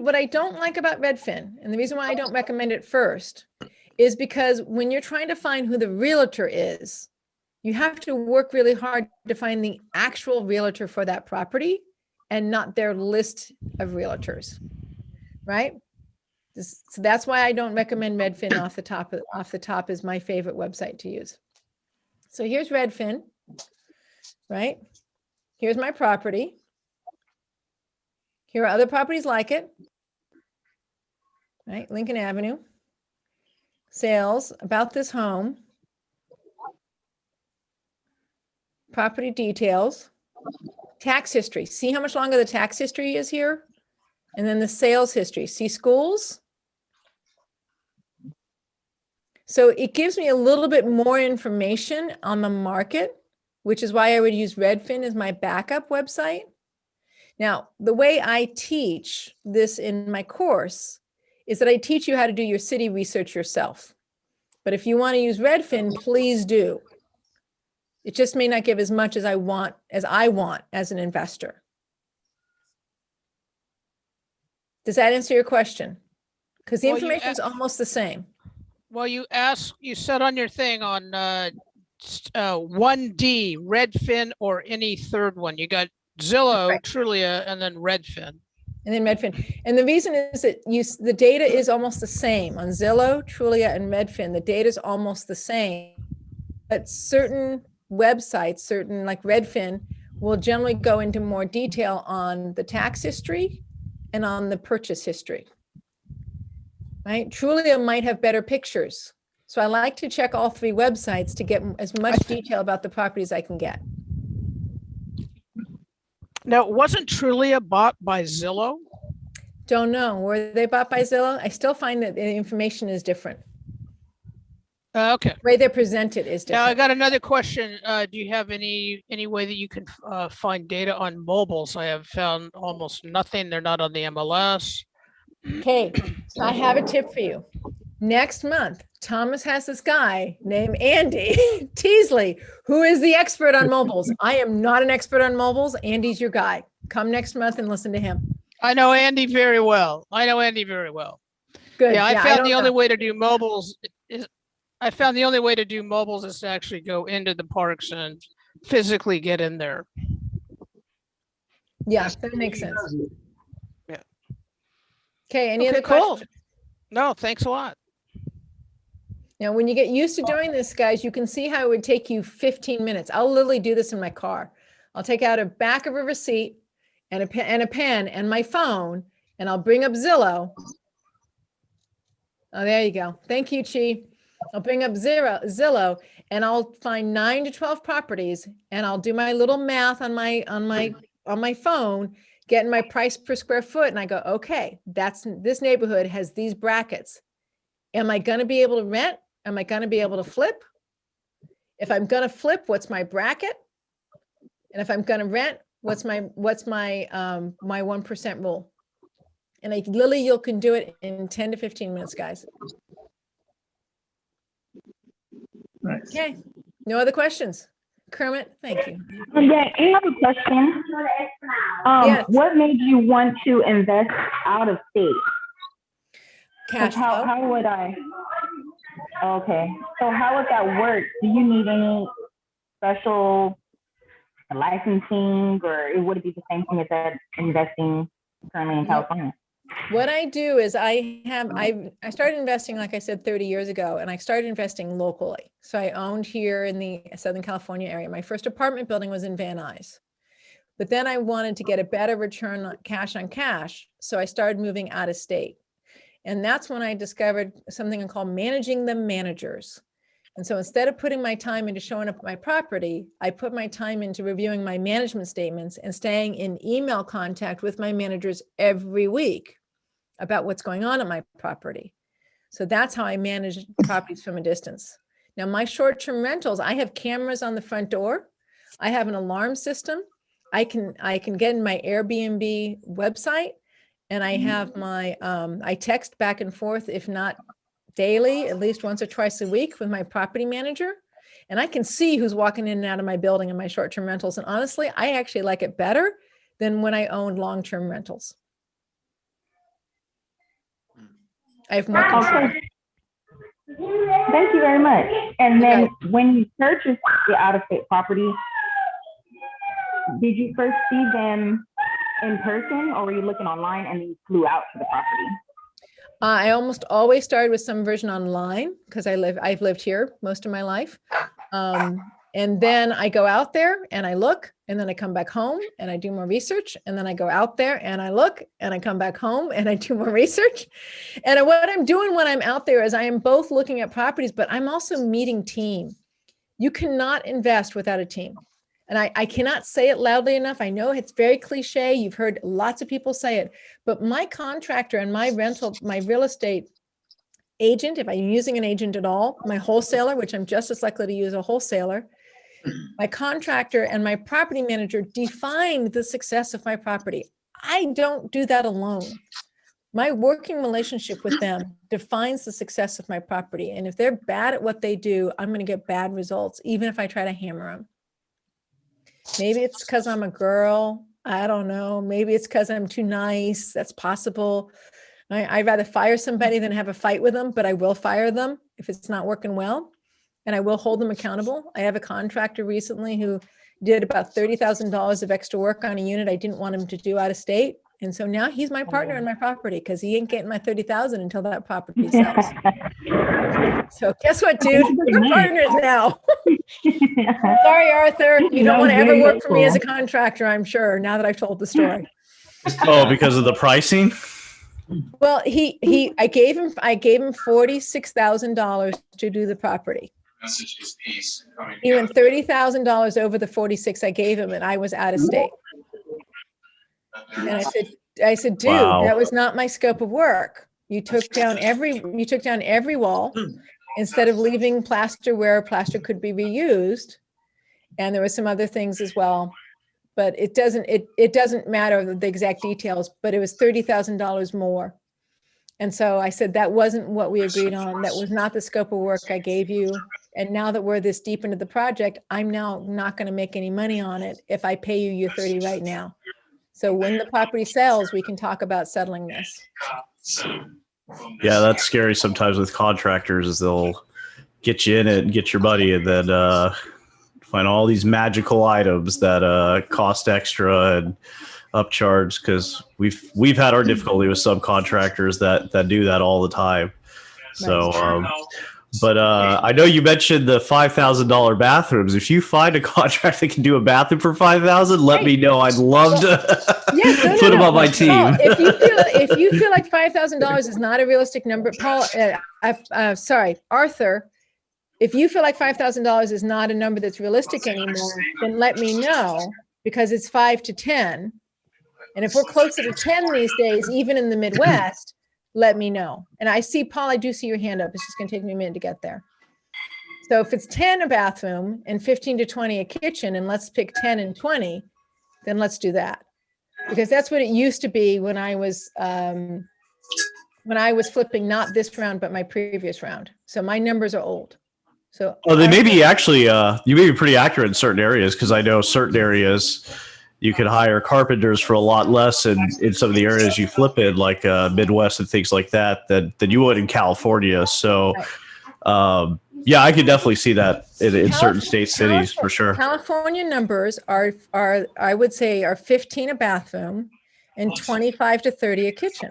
what I don't like about Redfin, and the reason why I don't recommend it first, is because when you're trying to find who the realtor is, you have to work really hard to find the actual realtor for that property and not their list of realtors, right? So that's why I don't recommend Redfin off the top. Off the top is my favorite website to use. So here's Redfin, right? Here's my property. Here are other properties like it, right? Lincoln Avenue. Sales, about this home. Property details. Tax history. See how much longer the tax history is here? And then the sales history. See schools? So it gives me a little bit more information on the market, which is why I would use Redfin as my backup website. Now, the way I teach this in my course is that I teach you how to do your city research yourself. But if you want to use Redfin, please do. It just may not give as much as I want as an investor. Does that answer your question? Because the information is almost the same. Well, you said on your thing on 1D, Redfin or any third one. You got Zillow, right, Trulia, and then Redfin. And then Redfin. And the reason is that the data is almost the same on Zillow, Trulia, and Redfin. The data is almost the same. But certain websites, certain like Redfin, will generally go into more detail on the tax history and on the purchase history. Right? Trulia might have better pictures. So I like to check all three websites to get as much detail about the properties I can get. Now, wasn't Trulia bought by Zillow? Don't know. Were they bought by Zillow? I still find that the information is different. Okay. The way they're presented is different. Now, I got another question. Do you have any way that you can find data on mobiles? I have found almost nothing. They're not on the MLS. Okay, so I have a tip for you. Next month, Thomas has this guy named Andy Teasley, who is the expert on mobiles. I am not an expert on mobiles. Andy's your guy. Come next month and listen to him. I know Andy very well. Good. Yeah, I found the only way to do mobiles is to actually go into the parks and physically get in there. Yeah, that makes sense. Yeah. Okay, any other questions? No, thanks a lot. Now, when you get used to doing this, guys, you can see how it would take you 15 minutes. I'll literally do this in my car. I'll take out a back of a receipt and a pen and my phone, and I'll bring up Zillow. Oh, there you go. Thank you, Chi. I'll bring up Zillow, and I'll find 9 to 12 properties, and I'll do my little math on my phone, getting my price per square foot, and I go, okay, this neighborhood has these brackets. Am I going to be able to rent? Am I going to be able to flip? If I'm going to flip, what's my bracket? And if I'm going to rent, what's my 1% rule? And Lily, you can do it in 10 to 15 minutes, guys. Nice. Okay. No other questions? Kermit, thank you. Yeah, I have a question. Yes. What made you want to invest out of state? Cash flow. How would I? Okay. So how would that work? Do you need any special licensing, or would it be the same thing as that investing currently in California? What I do is I started investing, like I said, 30 years ago, and I started investing locally. So I owned here in the Southern California area. My first apartment building was in Van Nuys. But then I wanted to get a better return on cash. So I started moving out of state. And that's when I discovered something called managing the managers. And so instead of putting my time into showing up at my property, I put my time into reviewing my management statements and staying in email contact with my managers every week about what's going on at my property. So that's how I manage properties from a distance. Now, my short-term rentals, I have cameras on the front door. I have an alarm system. I can get in my Airbnb website, and I have my, I text back and forth, if not daily, at least once or twice a week with my property manager. And I can see who's walking in and out of my building in my short-term rentals. And honestly, I actually like it better than when I owned long-term rentals. I have more control. Okay. Thank you very much. And then when you purchased the out-of-state property, did you first see them in person, or were you looking online and then you flew out to the property? I almost always started with some version online because I've lived here most of my life. And then I go out there and I look, and then I come back home and I do more research. And then I go out there and I look, and I come back home and I do more research. And what I'm doing when I'm out there is I am both looking at properties, but I'm also meeting team. You cannot invest without a team. And I cannot say it loudly enough. I know it's very cliche. You've heard lots of people say it, but my contractor and my real estate agent, if I'm using an agent at all, my wholesaler, which I'm just as likely to use a wholesaler, my contractor and my property manager define the success of my property. I don't do that alone. My working relationship with them defines the success of my property. And if they're bad at what they do, I'm going to get bad results, even if I try to hammer them. Maybe it's because I'm a girl. I don't know. Maybe it's because I'm too nice. That's possible. I'd rather fire somebody than have a fight with them, but I will fire them if it's not working well. And I will hold them accountable. I have a contractor recently who did about $30,000 of extra work on a unit I didn't want him to do out of state. And so now he's my partner in my property because he ain't getting my $30,000 until that property sells. So guess what, dude? We're partners now. Sorry, Arthur. You don't want to ever work for me as a contractor, I'm sure, now that I've told the story. Oh, because of the pricing? Well, I gave him $46,000 to do the property. He went $30,000 over the 46 I gave him, and I was out of state. And I said, dude, Wow. That was not my scope of work. You took down every wall instead of leaving plaster where plaster could be reused. And there were some other things as well, but it doesn't matter the exact details, but it was $30,000 more. And so I said, that wasn't what we agreed on. That was not the scope of work I gave you. And now that we're this deep into the project, I'm now not going to make any money on it if I pay you your 30 right now. So when the property sells, we can talk about settling this. Yeah, that's scary sometimes with contractors is they'll get you in it and get your money and then find all these magical items that cost extra and upcharge, because we've had our difficulty with subcontractors that do that all the time. So But I know you mentioned the $5,000 bathrooms. If you find a contract that can do a bathroom for $5,000, let me know. I'd love to put them on my team. Paul, if you feel like $5,000 is not a realistic number, Paul, sorry, Arthur, if you feel like $5,000 is not a number that's realistic anymore, then let me know, because it's 5 to 10. And if we're closer to 10 these days, even in the Midwest, let me know. And I see, Paul, I do see your hand up. It's just going to take me a minute to get there. So if it's 10 a bathroom and 15 to 20 a kitchen, and let's pick 10 and 20, then let's do that. Because that's what it used to be when I was flipping, not this round, but my previous round. So my numbers are old. So they may be actually, you may be pretty accurate in certain areas, because I know certain areas you could hire carpenters for a lot less in some of the areas you flip in, like Midwest and things like that, than you would in California. So, yeah, I could definitely see that in certain states, cities, for sure. California numbers are I would say are 15 a bathroom and 25 to 30 a kitchen.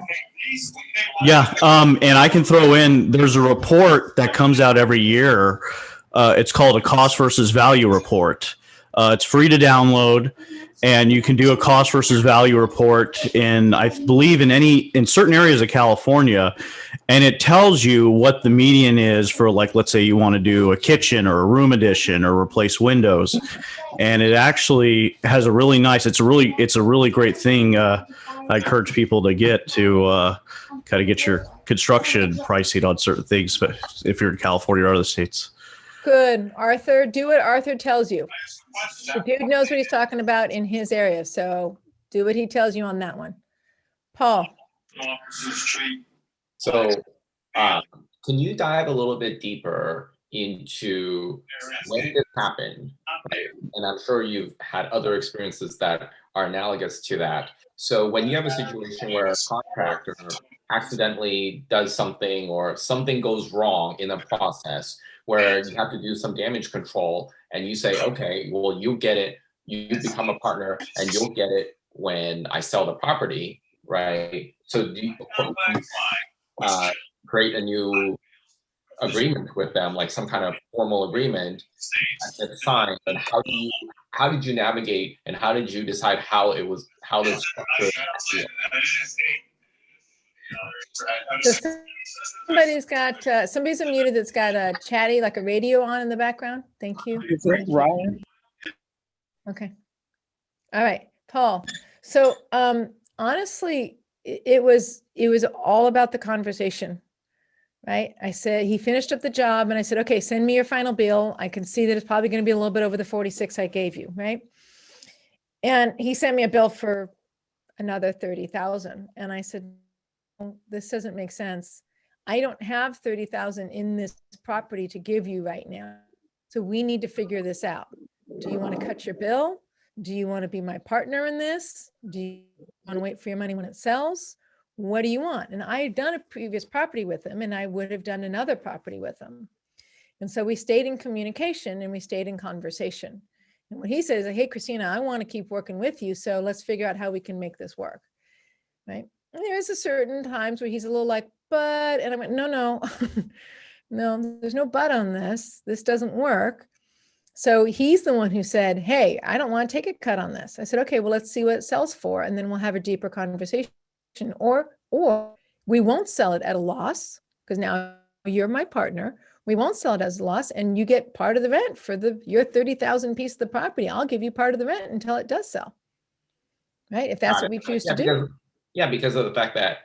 Yeah, and I can throw in, there's a report that comes out every year. It's called a cost versus value report. It's free to download, and you can do a cost versus value report in, I believe, in certain areas of California, and it tells you what the median is for, like, let's say you want to do a kitchen or a room addition or replace windows, and it actually has a really nice. It's a really great thing. I encourage people to get to kind of get your construction pricing on certain things, but if you're in California or other states. Good, Arthur. Do what Arthur tells you. The dude knows what he's talking about in his area, so do what he tells you on that one. Paul. So, can you dive a little bit deeper into when this happened? Right? And I'm sure you've had other experiences that are analogous to that. So when you have a situation where a contractor accidentally does something, or something goes wrong in the process where you have to do some damage control, and you say, okay, well, you get it, you become a partner, and you'll get it when I sell the property, right? So do you create a new agreement with them, like some kind of formal agreement that's signed? And how did you navigate, and how did you decide how to structure it? So somebody's unmuted that's got a chatty, like a radio on in the background. Thank you. Is it Ryan? Okay. All right, Paul. So honestly, it was all about the conversation, right? I said, he finished up the job, and I said, okay, send me your final bill. I can see that it's probably going to be a little bit over the 46 I gave you, right? And he sent me a bill for another 30,000. And I said, this doesn't make sense. I don't have 30,000 in this property to give you right now. So we need to figure this out. Do you want to cut your bill? Do you want to be my partner in this? Do you want to wait for your money when it sells? What do you want? And I had done a previous property with him, and I would have done another property with him. And so we stayed in communication, and we stayed in conversation. And what he says, hey, Christina, I want to keep working with you. So let's figure out how we can make this work. Right. And there is a certain times where he's a little like, but, and I went, no, there's no but on this. This doesn't work. So he's the one who said, hey, I don't want to take a cut on this. I said, okay, well, let's see what it sells for, and then we'll have a deeper conversation. Or we won't sell it at a loss, because now you're my partner. We won't sell it as a loss, and you get part of the rent for your 30,000 piece of the property. I'll give you part of the rent until it does sell. Right? If that's what we choose to do. Because of the fact that,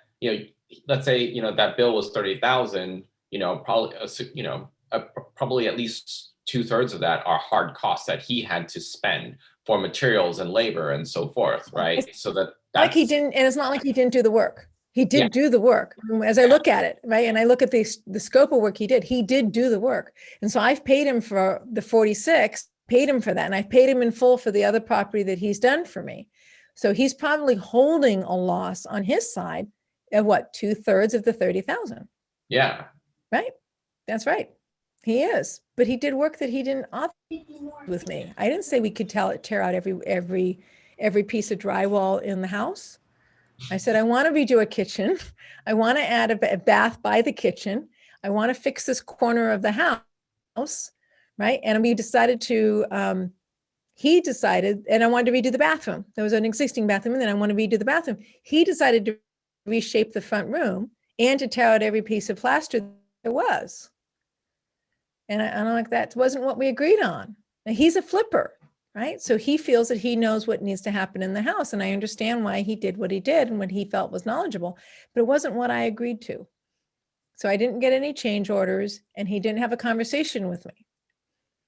let's say, that bill was 30,000, probably at least 2/3 of that are hard costs that he had to spend for materials and labor and so forth, right? So that's like he didn't, and it's not like he didn't do the work. He did do the work. As I look at it, right, and I look at the scope of work he did do the work. And so I've paid him for the 46, paid him for that, and I've paid him in full for the other property that he's done for me. So he's probably holding a loss on his side of 2/3 of the 30,000. Yeah. Right. That's right. He is, but he did work that he didn't authorize with me. I didn't say we could tear out every piece of drywall in the house. I said, I want to redo a kitchen. I want to add a bath by the kitchen. I want to fix this corner of the house, right? And we decided to, he decided, and I wanted to redo the bathroom. There was an existing bathroom, and then I want to redo the bathroom. He decided to reshape the front room and to tear out every piece of plaster there was. And I'm like, that wasn't what we agreed on. Now, he's a flipper, right? So he feels that he knows what needs to happen in the house. And I understand why he did what he did and what he felt was knowledgeable, but it wasn't what I agreed to. So I didn't get any change orders, and he didn't have a conversation with me,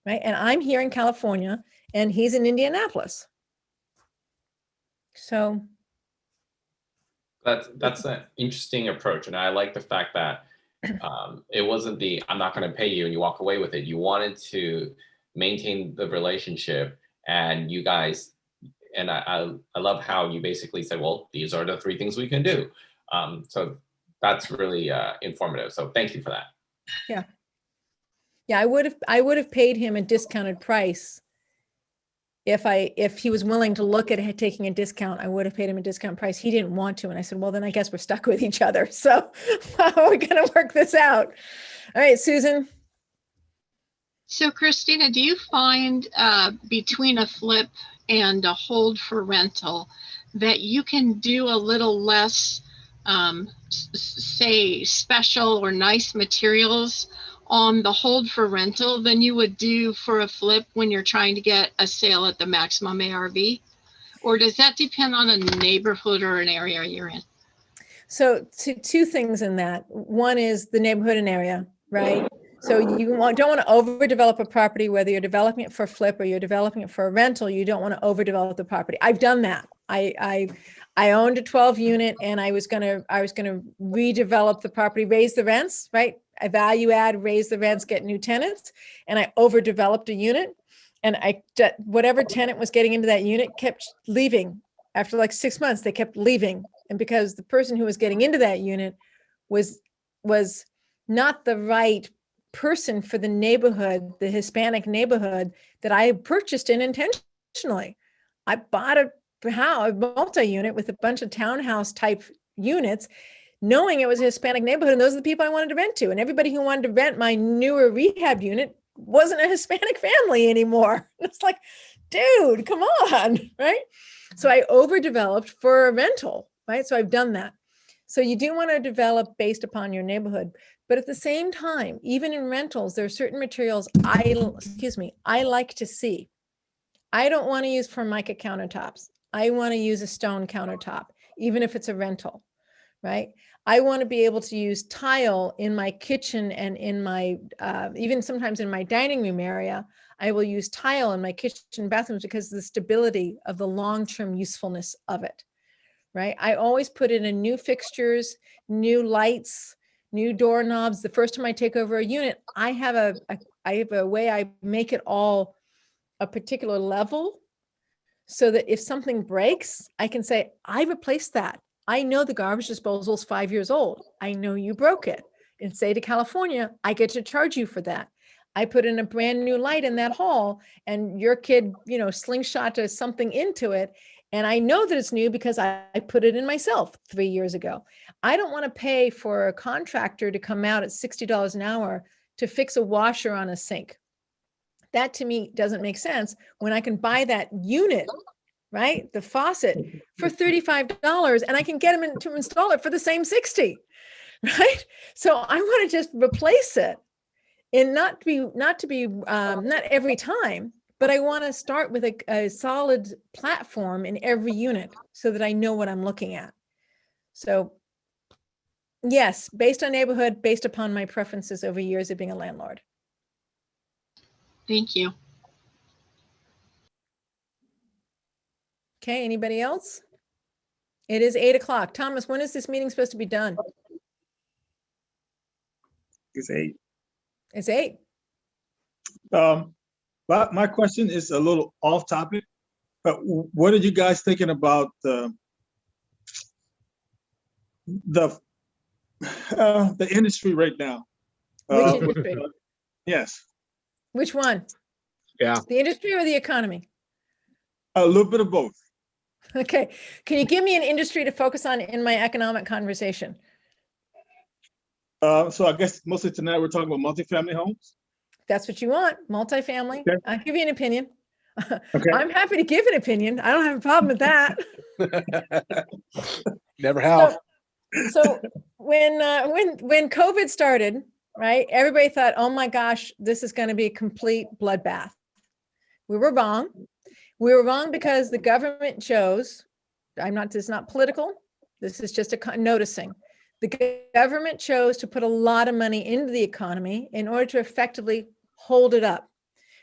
right? And I'm here in California and he's in Indianapolis. So. That's an interesting approach. And I like the fact that it wasn't the, I'm not going to pay you and you walk away with it. You wanted to maintain the relationship, and you guys, and I love how you basically said, well, these are the 3 things we can do. So that's really informative. So thank you for that. Yeah. Yeah, I would have paid him a discounted price. If he was willing to look at taking a discount, I would have paid him a discount price. He didn't want to. And I said, well, then I guess we're stuck with each other. So we're going to work this out. All right, Susan. So Christina, do you find between a flip and a hold for rental that you can do a little less, say, special or nice materials on the hold for rental than you would do for a flip when you're trying to get a sale at the maximum ARV? Or does that depend on a neighborhood or an area you're in? So two things in that. One is the neighborhood and area, right? So you don't want to overdevelop a property, whether you're developing it for a flip or you're developing it for a rental. You don't want to overdevelop the property. I've done that. I owned a 12 unit, and I was gonna redevelop the property, raise the rents, right? I value add, raise the rents, get new tenants, and I overdeveloped a unit, and whatever tenant was getting into that unit kept leaving. After like 6 months, they kept leaving, and because the person who was getting into that unit was not the right person for the neighborhood, the Hispanic neighborhood that I purchased in intentionally. I bought a multi-unit with a bunch of townhouse type units, knowing it was a Hispanic neighborhood, and those are the people I wanted to rent to. And everybody who wanted to rent my newer rehab unit wasn't a Hispanic family anymore. It's like, dude, come on, right? So I overdeveloped for a rental, right? So I've done that. So you do want to develop based upon your neighborhood, but at the same time, even in rentals, there are certain materials I like to see. I don't want to use Formica countertops. I want to use a stone countertop, even if it's a rental, right? I want to be able to use tile in my kitchen and in my, even sometimes in my dining room area. I will use tile in my kitchen and bathrooms because of the stability of the long-term usefulness of it, right? I always put in a new fixtures, new lights, new doorknobs. The first time I take over a unit, I have a way I make it all a particular level so that if something breaks, I can say, I replaced that. I know the garbage disposal is 5 years old. I know you broke it. In state of California, I get to charge you for that. I put in a brand new light in that hall, and your kid, slingshot something into it. And I know that it's new because I put it in myself 3 years ago. I don't want to pay for a contractor to come out at $60 an hour to fix a washer on a sink. That to me doesn't make sense when I can buy that unit, right? The faucet for $35, and I can get them to install it for the same 60, right? So I want to just replace it, and not every time, but I want to start with a solid platform in every unit so that I know what I'm looking at. So yes, based on neighborhood, based upon my preferences over years of being a landlord. Thank you. Okay, anybody else? It is 8 o'clock. Thomas, when is this meeting supposed to be done? It's 8. It's 8. But my question is a little off topic, but what are you guys thinking about the industry right now? Which industry? Yes. Which one? Yeah. The industry or the economy? A little bit of both. Okay. Can you give me an industry to focus on in my economic conversation? So I guess mostly tonight we're talking about multifamily homes. That's what you want, multifamily. Okay. I'll give you an opinion. Okay. I'm happy to give an opinion. I don't have a problem with that. Never have. So when COVID started, right, everybody thought, oh my gosh, this is going to be a complete bloodbath. We were wrong. We were wrong because the government chose, this is not political. This is just noticing. The government chose to put a lot of money into the economy in order to effectively hold it up,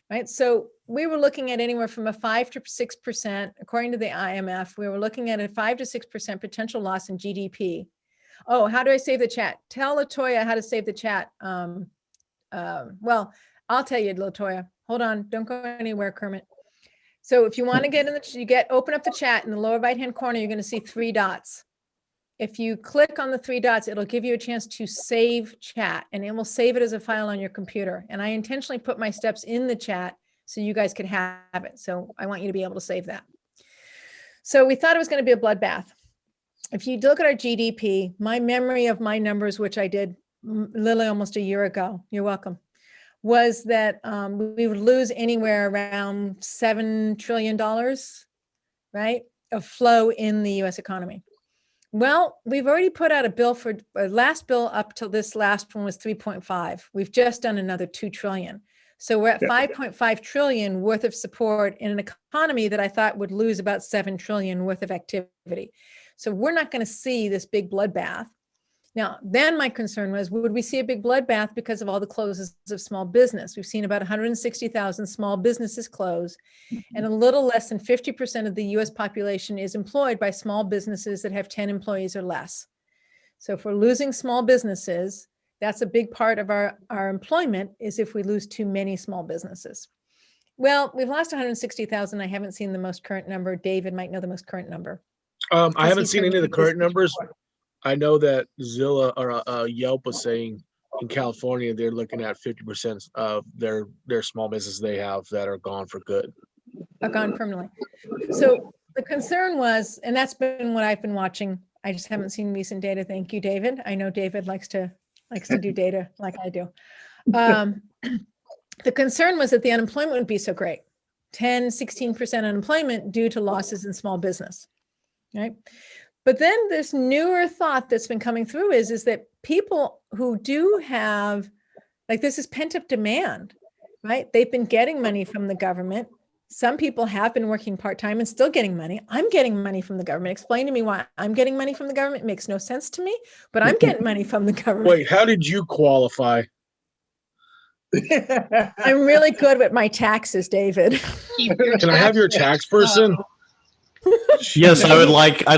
right? So we were looking at anywhere from a 5 to 6%, according to the IMF, we were looking at a 5 to 6% potential loss in GDP. Oh, how do I save the chat? Tell LaToya how to save the chat. Well, I'll tell you, LaToya. Hold on, don't go anywhere, Kermit. So if you want to get in open up the chat in the lower right-hand corner, you're going to see 3 dots. If you click on the 3 dots, it'll give you a chance to save chat, and it will save it as a file on your computer. And I intentionally put my steps in the chat so you guys could have it. So I want you to be able to save that. So we thought it was going to be a bloodbath. If you look at our GDP, my memory of my numbers, which I did literally almost a year ago, you're welcome, was that we would lose anywhere around $7 trillion, right, of flow in the US economy. Well, we've already put out a bill for last bill up till this last one was 3.5. We've just done another 2 trillion. So we're at 5.5 trillion worth of support in an economy that I thought would lose about 7 trillion worth of activity. So we're not going to see this big bloodbath. Now, then my concern was, would we see a big bloodbath because of all the closes of small business? We've seen about 160,000 small businesses close, and a little less than 50% of the US population is employed by small businesses that have 10 employees or less. So if we're losing small businesses, that's a big part of our employment, is if we lose too many small businesses. Well, we've lost 160,000. I haven't seen the most current number. David might know the most current number. I haven't seen any of the current numbers. I know that Zillow or Yelp was saying in California, they're looking at 50% of their small business they have that are gone for good. Are gone permanently. So the concern was, and that's been what I've been watching. I just haven't seen recent data. Thank you, David. I know David likes to do data like I do. The concern was that the unemployment would be so great. 10, 16% unemployment due to losses in small business, right? But then this newer thought that's been coming through is that people who do have, like, this is pent-up demand, right? They've been getting money from the government. Some people have been working part-time and still getting money. I'm getting money from the government. Explain to me why I'm getting money from the government. It makes no sense to me, but I'm getting money from the government. Wait, how did you qualify? I'm really good with my taxes, David. Can I have your tax person? Yes, I'd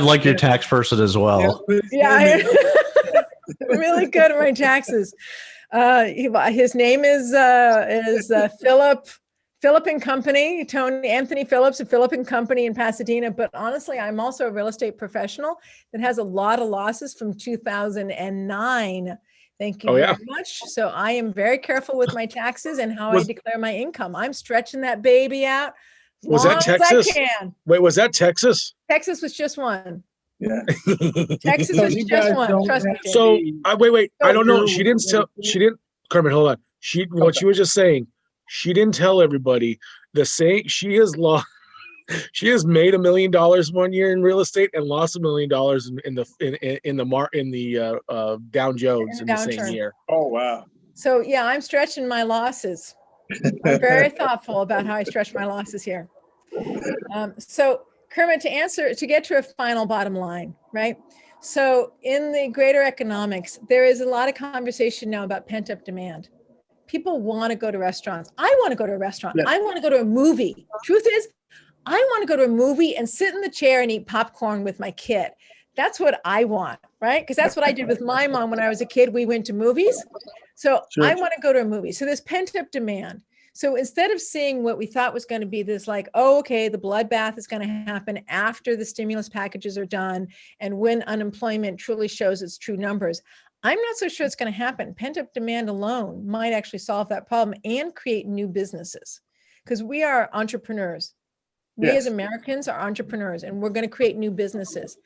like your tax person as well. Yeah, I'm really good at my taxes. His name is Philip and Company, Anthony Phillips of Philip and Company in Pasadena. But honestly, I'm also a real estate professional that has a lot of losses from 2009. Thank you very much. So I am very careful with my taxes and how I declare my income. I'm stretching that baby out. Was that Texas? Wait, was that Texas? Texas was just one. Yeah. Texas was just one. Trust me. So wait. I don't know. She didn't. Kermit, hold on. What she was just saying. She didn't tell everybody she has made $1 million one year in real estate and lost $1 million in the Dow Jones in the same year. Oh wow. So yeah, I'm stretching my losses. I'm very thoughtful about how I stretch my losses here. So Kermit, to get to a final bottom line, right? So in the greater economics, there is a lot of conversation now about pent-up demand. People want to go to restaurants. I want to go to a restaurant. Yeah. I want to go to a movie. Truth is, I want to go to a movie and sit in the chair and eat popcorn with my kid. That's what I want, right? Because that's what I did with my mom when I was a kid. We went to movies. So I want to go to a movie. So there's pent-up demand. So instead of seeing what we thought was going to be this like, oh, okay, the bloodbath is going to happen after the stimulus packages are done and when unemployment truly shows its true numbers, I'm not so sure it's going to happen. Pent-up demand alone might actually solve that problem and create new businesses because we are entrepreneurs. We as Americans are entrepreneurs and we're going to create new businesses.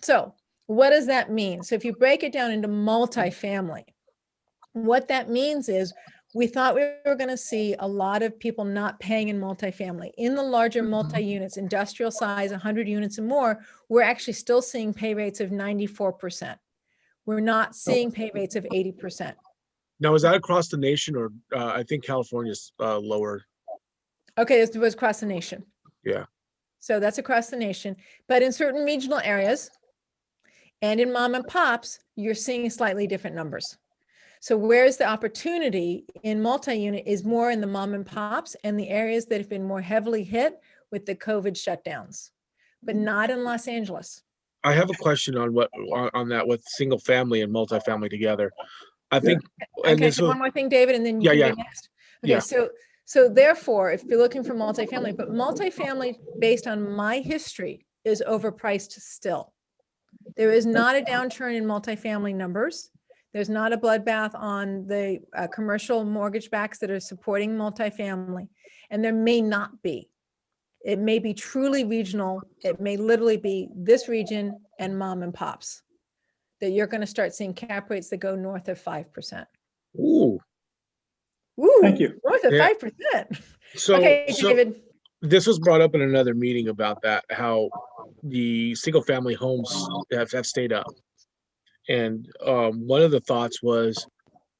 So what does that mean? So if you break it down into multifamily, What that means is we thought we were going to see a lot of people not paying in multifamily. In the larger multi-units, industrial size, 100 units and more, we're actually still seeing pay rates of 94%. We're not seeing pay rates of 80%. Now, is that across the nation, or I think California's lower? Okay, it was across the nation. Yeah. So that's across the nation. But in certain regional areas and in mom and pops, you're seeing slightly different numbers. So where's the opportunity in multi-unit is more in the mom and pops and the areas that have been more heavily hit with the COVID shutdowns, but not in Los Angeles. I have a question on that with single family and multifamily together. I think. And can I say one more thing, David, and then you can be next? Okay, so therefore, if you're looking for multifamily, but multifamily based on my history is overpriced still. There is not a downturn in multifamily numbers. There's not a bloodbath on the commercial mortgage backs that are supporting multifamily. And there may not be. It may be truly regional. It may literally be this region and mom and pops that you're going to start seeing cap rates that go north of 5%. Ooh. Ooh, Thank you. North of 5%. So, okay, David. This was brought up in another meeting about that, how the single family homes have stayed up. And one of the thoughts was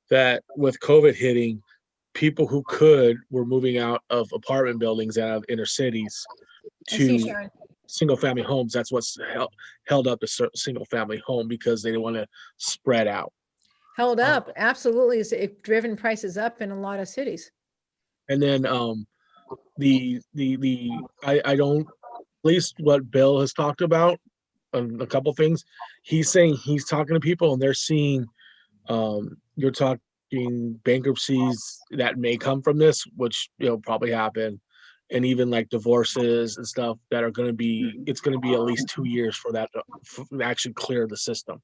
that with COVID hitting, people who were moving out of apartment buildings out of inner cities to single family homes. That's what's held up a single family home, because they didn't want to spread out. Held up, absolutely. It's driven prices up in a lot of cities. And then I don't, at least what Bill has talked about on a couple things, he's saying he's talking to people and they're seeing, you're talking bankruptcies that may come from this, which probably happen, and even like divorces and stuff that are going to be, it's going to be at least 2 years for that to actually clear the system.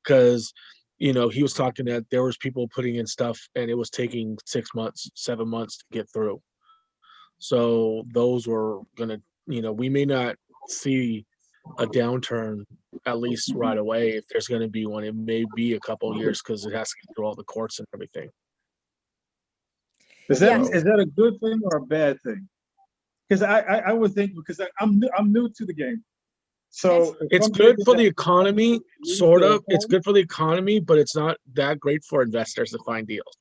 Because he was talking that there was people putting in stuff and it was taking 6 months, 7 months to get through. So those were going to, we may not see a downturn at least right away. If there's going to be one, it may be a couple of years because it has to get through all the courts and everything. Is that a good thing or a bad thing? Because I would think, because I'm new to the game. So it's good for the economy, sort of. It's good for the economy, but it's not that great for investors to find deals.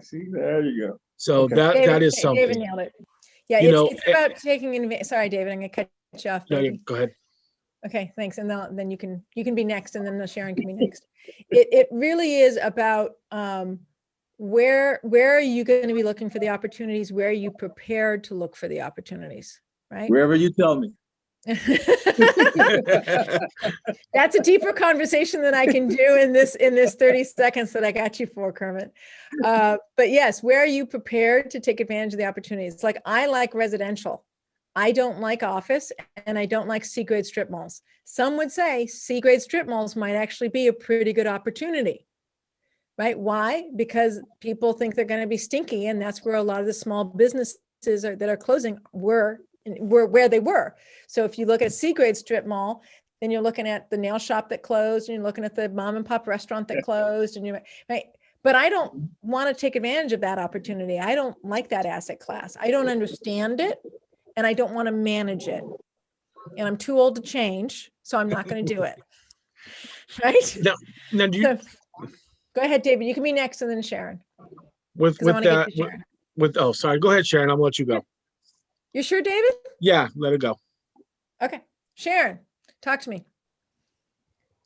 See, there you go. So that is something. David nailed it. Yeah, it's about taking advantage. Sorry, David, I'm going to cut you off. No, go ahead. Okay, thanks. And then you can be next, and then Sharon can be next. It really is about where are you going to be looking for the opportunities? Where are you prepared to look for the opportunities? Right? Wherever you tell me. That's a deeper conversation than I can do in this 30 seconds that I got you for, Kermit. But yes, where are you prepared to take advantage of the opportunities? Like, I like residential. I don't like office, and I don't like C-grade strip malls. Some would say C-grade strip malls might actually be a pretty good opportunity, right? Why? Because people think they're going to be stinky, and that's where a lot of the small businesses that are closing were where they were. So if you look at a C-grade strip mall, then you're looking at the nail shop that closed, and you're looking at the mom and pop restaurant that closed, and right. But I don't want to take advantage of that opportunity. I don't like that asset class. I don't understand it, and I don't want to manage it. And I'm too old to change, so I'm not going to do it. Right? Now do you? So, go ahead, David. You can be next, and then Sharon. With that, sorry. Go ahead, Sharon. I'll let you go. You sure, David? Yeah, let it go. Okay. Sharon, talk to me.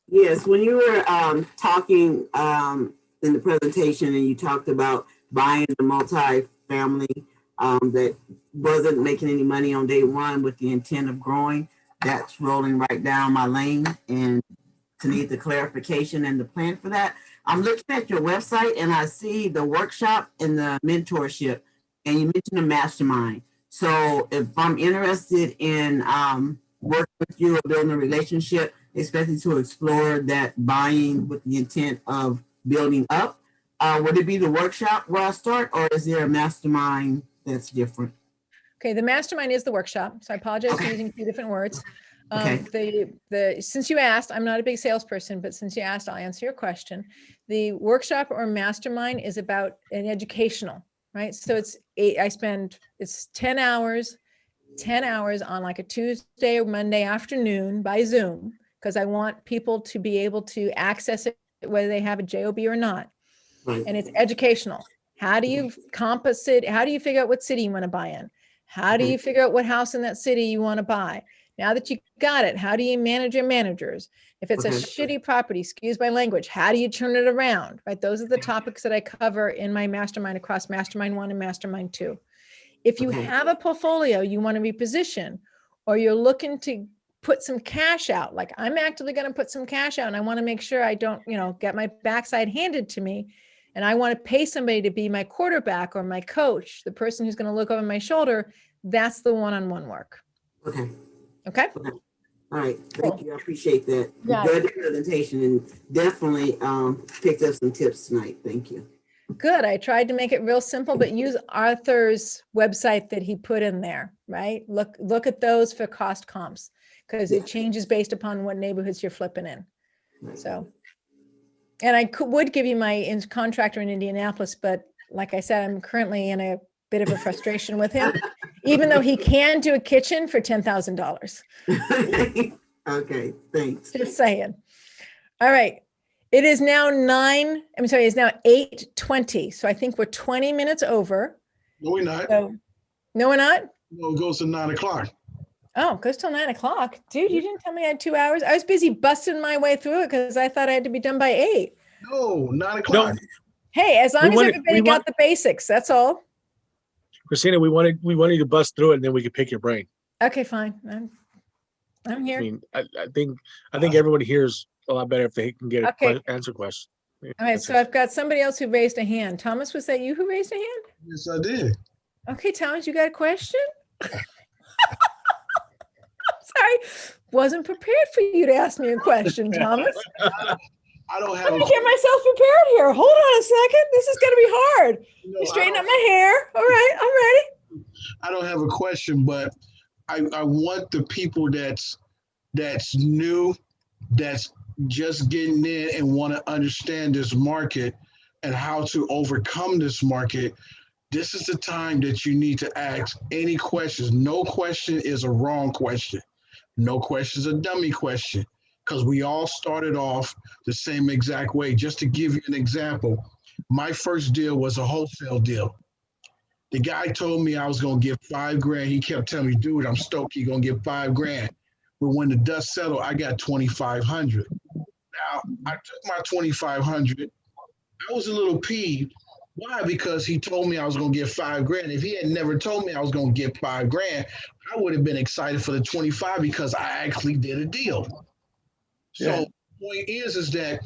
Yes, when you were talking in the presentation, and you talked about buying the multi-family that wasn't making any money on day one with the intent of growing, that's rolling right down my lane, and to need the clarification and the plan for that. I'm looking at your website and I see the workshop and the mentorship, and you mentioned a mastermind. So if I'm interested in working with you or building a relationship, especially to explore that buying with the intent of building up, would it be the workshop where I start, or is there a mastermind that's different? Okay, the mastermind is the workshop. So I apologize for using two different words. Since you asked, I'm not a big salesperson, but since you asked, I'll answer your question. The workshop or mastermind is about an educational, right? So it's 10 hours on like a Tuesday or Monday afternoon by Zoom, because I want people to be able to access it, whether they have a JOB or not. Right. And it's educational. How do you composite? How do you figure out what city you want to buy in? How do you figure out what house in that city you want to buy? Now that you got it, how do you manage your managers? If it's a shitty property, excuse my language, how do you turn it around, right? Those are the topics that I cover in my mastermind across Mastermind 1 and Mastermind 2. If you have a portfolio you want to reposition, or you're looking to put some cash out, like I'm actively going to put some cash out and I want to make sure I don't, get my backside handed to me. And I want to pay somebody to be my quarterback or my coach, the person who's going to look over my shoulder, that's the one-on-one work. Okay. Okay. All right. Thank you. I appreciate that. Yeah. Enjoyed the presentation and definitely picked up some tips tonight. Thank you. Good. I tried to make it real simple, but use Arthur's website that he put in there, right? Look at those for cost comps, because it changes based upon what neighborhoods you're flipping in. So, and I would give you my contractor in Indianapolis, but like I said, I'm currently in a bit of a frustration with him, even though he can do a kitchen for $10,000. Okay, thanks. Just saying. All right. It is now it's now 8:20. So I think we're 20 minutes over. No, we're not. So, no, we're not? No, it goes to 9 o'clock. Oh, it goes till 9 o'clock. Dude, you didn't tell me I had 2 hours. I was busy busting my way through it because I thought I had to be done by 8. No, 9 o'clock. Hey, as long as everybody got the basics, that's all. Christina, we wanted you to bust through it and then we could pick your brain. Okay, fine. I'm here. I mean, I think everyone hears a lot better if they can get answer questions. All right, so I've got somebody else who raised a hand. Thomas, was that you who raised a hand? Yes, I did. Okay, Thomas, you got a question? Sorry, wasn't prepared for you to ask me a question, Thomas. I don't have. Let me get myself prepared here. Hold on a second. This is going to be hard. You straighten up my hair. All right, I'm ready. I don't have a question, but I want the people that's new, that's just getting in and want to understand this market and how to overcome this market. This is the time that you need to ask any questions. No question is a wrong question. No question is a dummy question, because we all started off the same exact way. Just to give you an example, my first deal was a wholesale deal. The guy told me I was going to get $5,000. He kept telling me, dude, I'm stoked you're going to get $5,000. But when the dust settled, I got $2,500. Now, I took my $2,500. I was a little peeved. Why? Because he told me I was going to get $5,000. If he had never told me I was going to get $5,000, I would have been excited for the 25 because I actually did a deal. So the point is that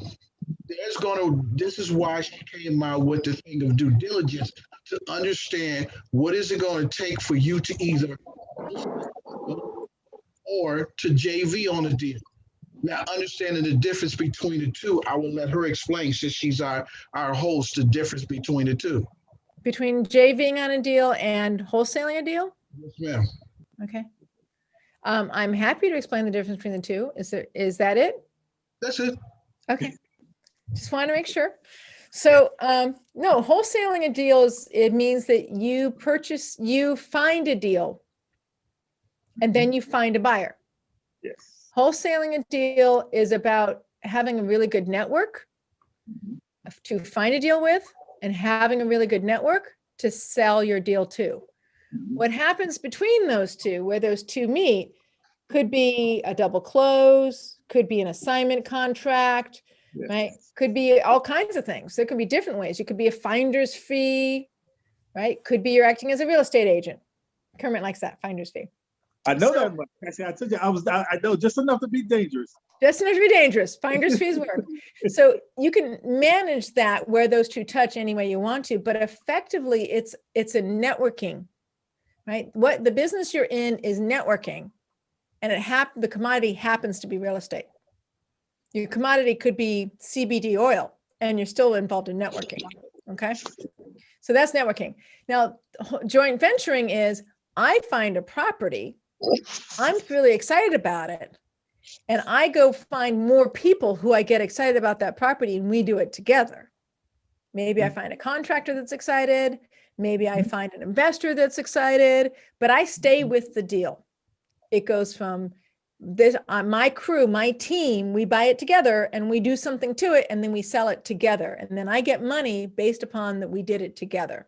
this is why she came out with the thing of due diligence, to understand what is it going to take for you to either or to JV on a deal. Now, understanding the difference between the two, I will let her explain, since she's our host, the difference between the two. Between JVing on a deal and wholesaling a deal? Yes, ma'am. Okay. I'm happy to explain the difference between the two. Is that it? That's it. Okay. Just want to make sure. So, no, wholesaling a deal it means that you find a deal and then you find a buyer. Yes. Wholesaling a deal is about having a really good network to find a deal with and having a really good network to sell your deal to. What happens between those two, where those two meet, could be a double close, could be an assignment contract, right? Could be all kinds of things. There could be different ways. It could be a finder's fee, right? Could be you're acting as a real estate agent. Kermit likes that, finder's fee. I know that much. I told you I know just enough to be dangerous. Just enough to be dangerous. Finder's fees work. So you can manage that where those two touch any way you want to, but effectively it's a networking, right? What the business you're in is networking, and the commodity happens to be real estate. Your commodity could be CBD oil, and you're still involved in networking. Okay. So that's networking. Now, joint venturing is I find a property I'm really excited about it. And I go find more people who I get excited about that property and we do it together. Maybe I find a contractor that's excited. Maybe I find an investor that's excited, but I stay with the deal. It goes from this, my crew, my team, we buy it together and we do something to it and then we sell it together. And then I get money based upon that we did it together.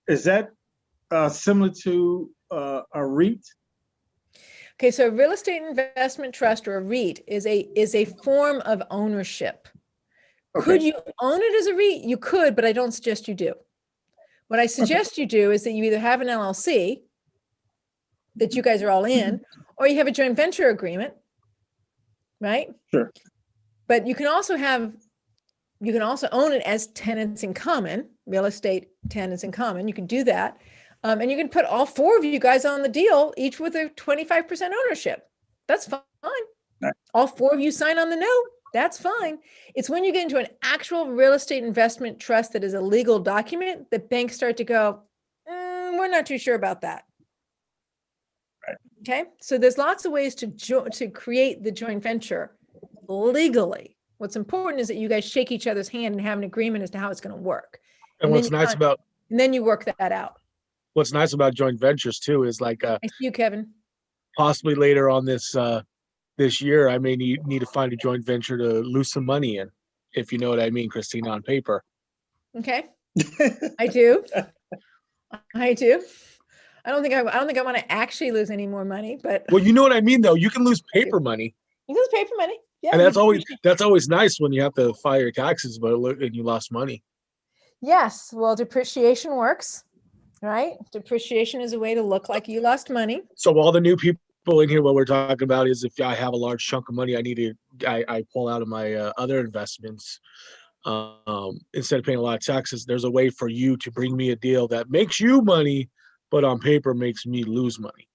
Is that similar to a REIT? Okay, so a real estate investment trust or a REIT is a form of ownership. Okay. Could you own it as a REIT? You could, but I don't suggest you do. What I suggest you do is that you either have an LLC that you guys are all in, or you have a joint venture agreement, right? Sure. But you can also own it as tenants in common, real estate tenants in common. You can do that. And you can put all four of you guys on the deal, each with a 25% ownership. That's fine. Right. All four of you sign on the note. That's fine. It's when you get into an actual real estate investment trust that is a legal document that banks start to go, we're not too sure about that. Right. Okay. So there's lots of ways to create the joint venture legally. What's important is that you guys shake each other's hand and have an agreement as to how it's going to work. And what's nice about and then you work that out. what's nice about joint ventures too is like I see you, Kevin. possibly later on this year, I may need to find a joint venture to lose some money in, if you know what I mean, Christina, on paper. Okay. I do. I do. I don't think I want to actually lose any more money, but Well, you know what I mean, though. You can lose paper money, you lose paper money. Yeah. and that's always nice when you have to file your taxes, but and you lost money. Yes. Well, depreciation works, right? Depreciation is a way to look like you lost money. So all the new people in here, what we're talking about is if I have a large chunk of money, I pull out of my other investments. Instead of paying a lot of taxes, there's a way for you to bring me a deal that makes you money, but on paper makes me lose money.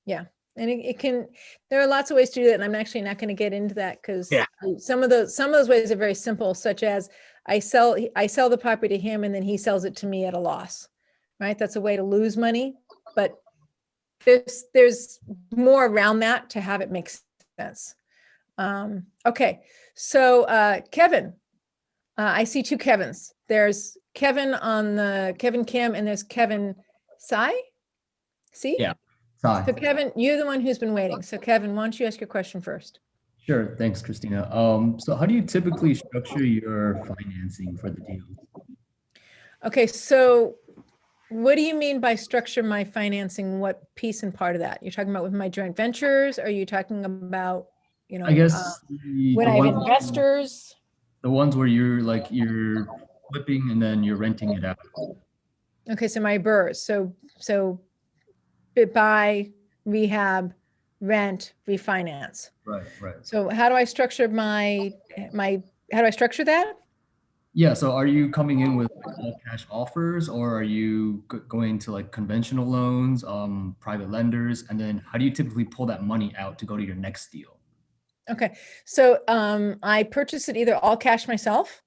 Yeah. And it can, there are lots of ways to do that. And I'm actually not going to get into that because some of those ways are very simple, such as I sell the property to him and then he sells it to me at a loss, right? That's a way to lose money, but there's more around that to have it make sense. Okay. So, Kevin, I see two Kevins. There's Kevin on the Kevin Kim and there's Kevin Sai. See? Yeah. Sai. So Kevin, you're the one who's been waiting. So Kevin, why don't you ask your question first? Sure. Thanks, Christina. So how do you typically structure your financing for the deal? Okay. So what do you mean by structure my financing? What piece and part of that? You're talking about with my joint ventures? Are you talking about, I guess when I have investors? The ones where you're flipping and then you're renting it out. Okay, so my BRRRRs. So buy, rehab, rent, refinance. Right. So how do I structure how do I structure that? Yeah. So are you coming in with all cash offers, or are you going to conventional loans, private lenders? And then how do you typically pull that money out to go to your next deal? Okay. So I purchase it either all cash myself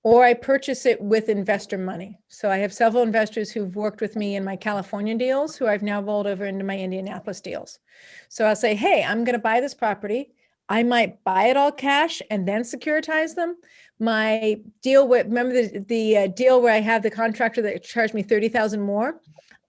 or I purchase it with investor money. So I have several investors who've worked with me in my California deals who I've now rolled over into my Indianapolis deals. So I'll say, hey, I'm going to buy this property. I might buy it all cash and then securitize them. My deal with, remember the deal where I have the contractor that charged me $30,000 more?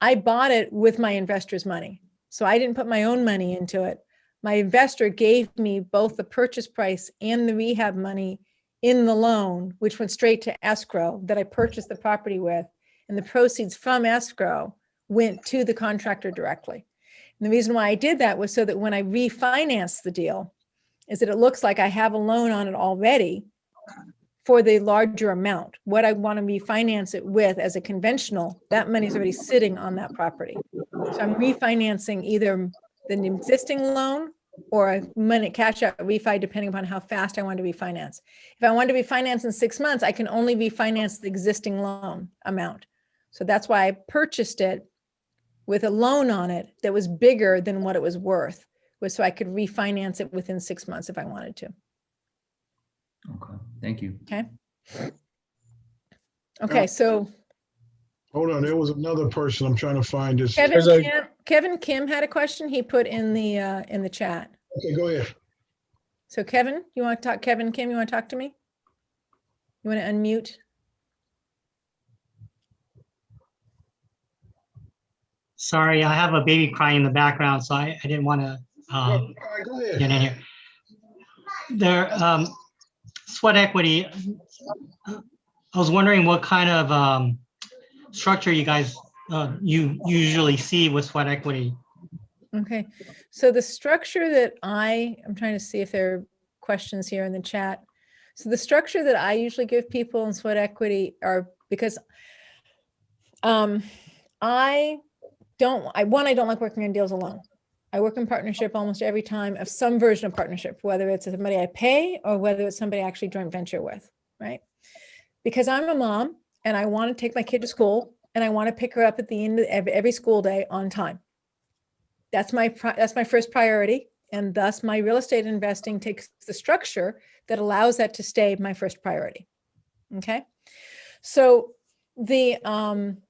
I bought it with my investor's money. So I didn't put my own money into it. My investor gave me both the purchase price and the rehab money in the loan, which went straight to escrow that I purchased the property with. And the proceeds from escrow went to the contractor directly. And the reason why I did that was so that when I refinanced the deal, is that it looks like I have a loan on it already for the larger amount. What I want to refinance it with as a conventional, that money is already sitting on that property. So I'm refinancing either the existing loan or a money cash out refi, depending upon how fast I want to refinance. If I want to refinance in 6 months, I can only refinance the existing loan amount. So that's why I purchased it with a loan on it that was bigger than what it was worth, was so I could refinance it within 6 months if I wanted to. Okay, thank you. Okay. Okay, so Hold on, there was another person. I'm trying to find this. Kevin Kim had a question he put in the chat. Okay, go ahead. So Kevin, you want to talk? Kevin Kim, you want to talk to me? You want to unmute? Sorry, I have a baby crying in the background, so I didn't want to Go ahead. get in here. There, sweat equity. I was wondering what kind of structure you guys you usually see with sweat equity. Okay, so the structure that I'm trying to see if there are questions here in the chat. So the structure that I usually give people in sweat equity are because I don't like working on deals alone. I work in partnership almost every time of some version of partnership, whether it's somebody I pay or whether it's somebody I actually joint venture with, right? Because I'm a mom and I want to take my kid to school and I want to pick her up at the end of every school day on time. That's my first priority. And thus my real estate investing takes the structure that allows that to stay my first priority. Okay. So the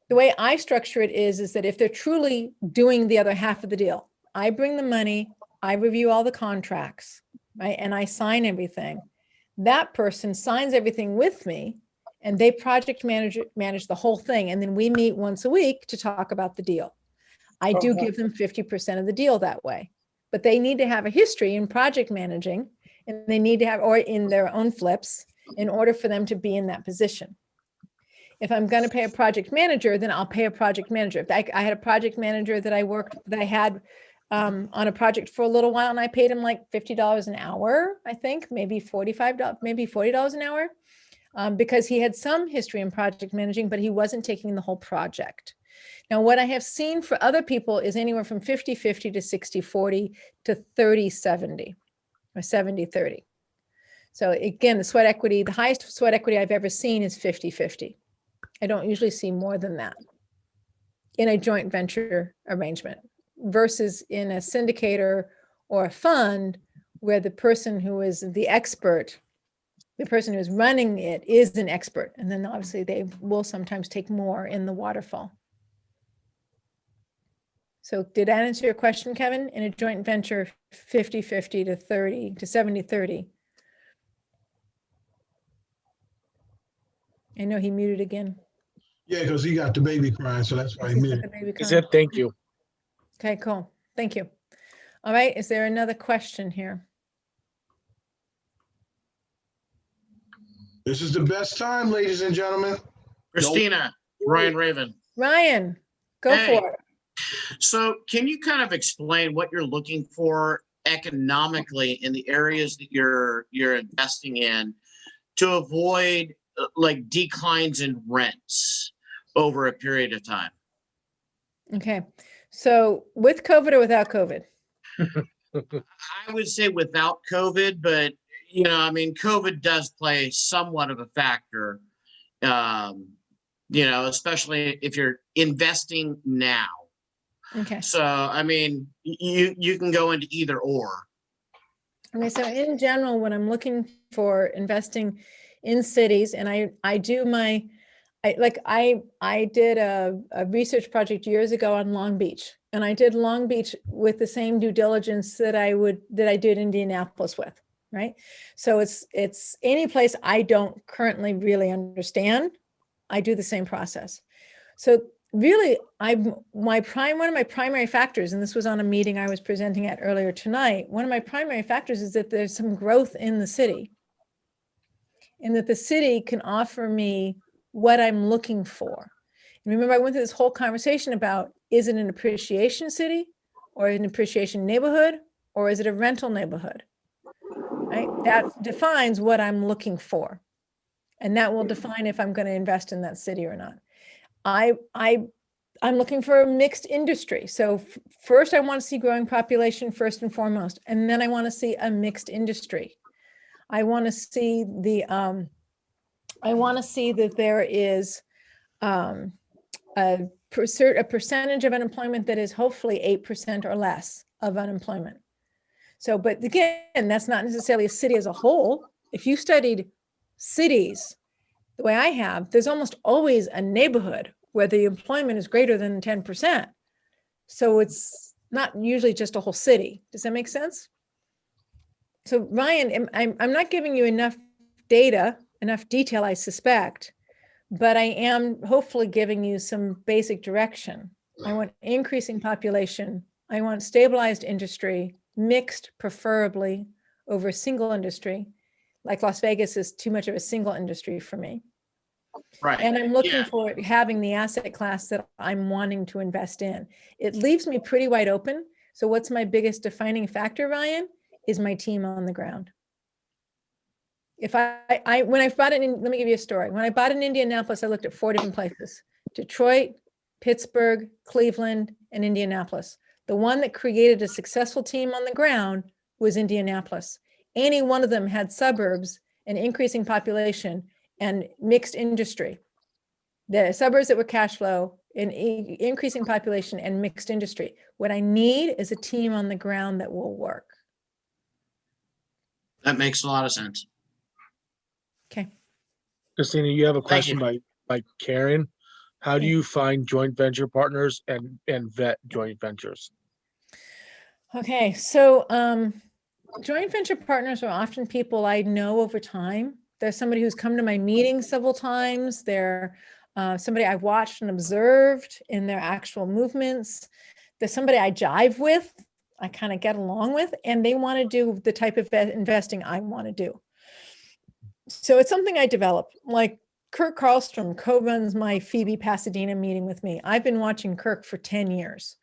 way I structure it is that if they're truly doing the other half of the deal, I bring the money, I review all the contracts, right? And I sign everything. That person signs everything with me and they project manage the whole thing. And then we meet once a week to talk about the deal. I do give them 50% of the deal that way, but they need to have a history in project managing and they need to have, or in their own flips in order for them to be in that position. If I'm going to pay a project manager, then I'll pay a project manager. If I had a project manager that I had on a project for a little while and I paid him like $50 an hour, I think, maybe $45, maybe $40 an hour, because he had some history in project managing, but he wasn't taking the whole project. Now, what I have seen for other people is anywhere from 50-50 to 60-40 to 30-70 or 70-30. So again, the sweat equity, the highest sweat equity I've ever seen is 50-50. I don't usually see more than that in a joint venture arrangement versus in a syndicator or a fund where the person who is the expert, the person who's running it is an expert. And then obviously they will sometimes take more in the waterfall. So did that answer your question, Kevin? In a joint venture, 50-50 to 30 to 70-30. I know he muted again. Yeah, because he got the baby crying, so that's why he muted. He said thank you. Okay, cool. Thank you. All right, is there another question here? This is the best time, ladies and gentlemen. Christina, Ryan Raven. Ryan, go for it. So can you kind of explain what you're looking for economically in the areas that you're investing in to avoid like declines in rents over a period of time? Okay, so with COVID or without COVID? I would say without COVID, but you know, I mean, COVID does play somewhat of a factor, you know, especially if you're investing now. Okay. So, I mean, you can go into either or. Okay, so in general, when I'm looking for investing in cities, and I do my, I did a research project years ago on Long Beach, and I did Long Beach with the same due diligence that I did Indianapolis with, right? So it's any place I don't currently really understand, I do the same process. So really, one of my primary factors, and this was on a meeting I was presenting at earlier tonight, one of my primary factors is that there's some growth in the city and that the city can offer me what I'm looking for. And remember, I went through this whole conversation about, is it an appreciation city or an appreciation neighborhood, or is it a rental neighborhood, right? That defines what I'm looking for. And that will define if I'm going to invest in that city or not. I'm looking for a mixed industry. So first I want to see growing population first and foremost, and then I want to see a mixed industry. I want to see that there is a percentage of unemployment that is hopefully 8% or less of unemployment. So, but again, that's not necessarily a city as a whole. If you studied cities the way I have, there's almost always a neighborhood where the employment is greater than 10%. So it's not usually just a whole city. Does that make sense? So Ryan, I'm not giving you enough data, enough detail, I suspect, but I am hopefully giving you some basic direction. I want increasing population. I want stabilized industry, mixed preferably over a single industry. Like Las Vegas is too much of a single industry for me. Right. And I'm looking Yeah. for having the asset class that I'm wanting to invest in. It leaves me pretty wide open. So what's my biggest defining factor, Ryan, is my team on the ground. If when I bought it in, let me give you a story. When I bought in Indianapolis, I looked at 4 different places: Detroit, Pittsburgh, Cleveland, and Indianapolis. The one that created a successful team on the ground was Indianapolis. Any one of them had suburbs, an increasing population, and mixed industry. The suburbs that were cash flow, an increasing population, and mixed industry. What I need is a team on the ground that will work. That makes a lot of sense. Okay. Christina, you have a Thank question you. by Karen. How do Yeah. you find joint venture partners and vet joint ventures? Okay, so joint venture partners are often people I know over time. There's somebody who's come to my meetings several times. They're somebody I've watched and observed in their actual movements. There's somebody I jive with, I kind of get along with, and they want to do the type of investing I want to do. So it's something I develop. Like Kirk Karlstrom co-runs my Phoebe Pasadena meeting with me. I've been watching Kirk for 10 years.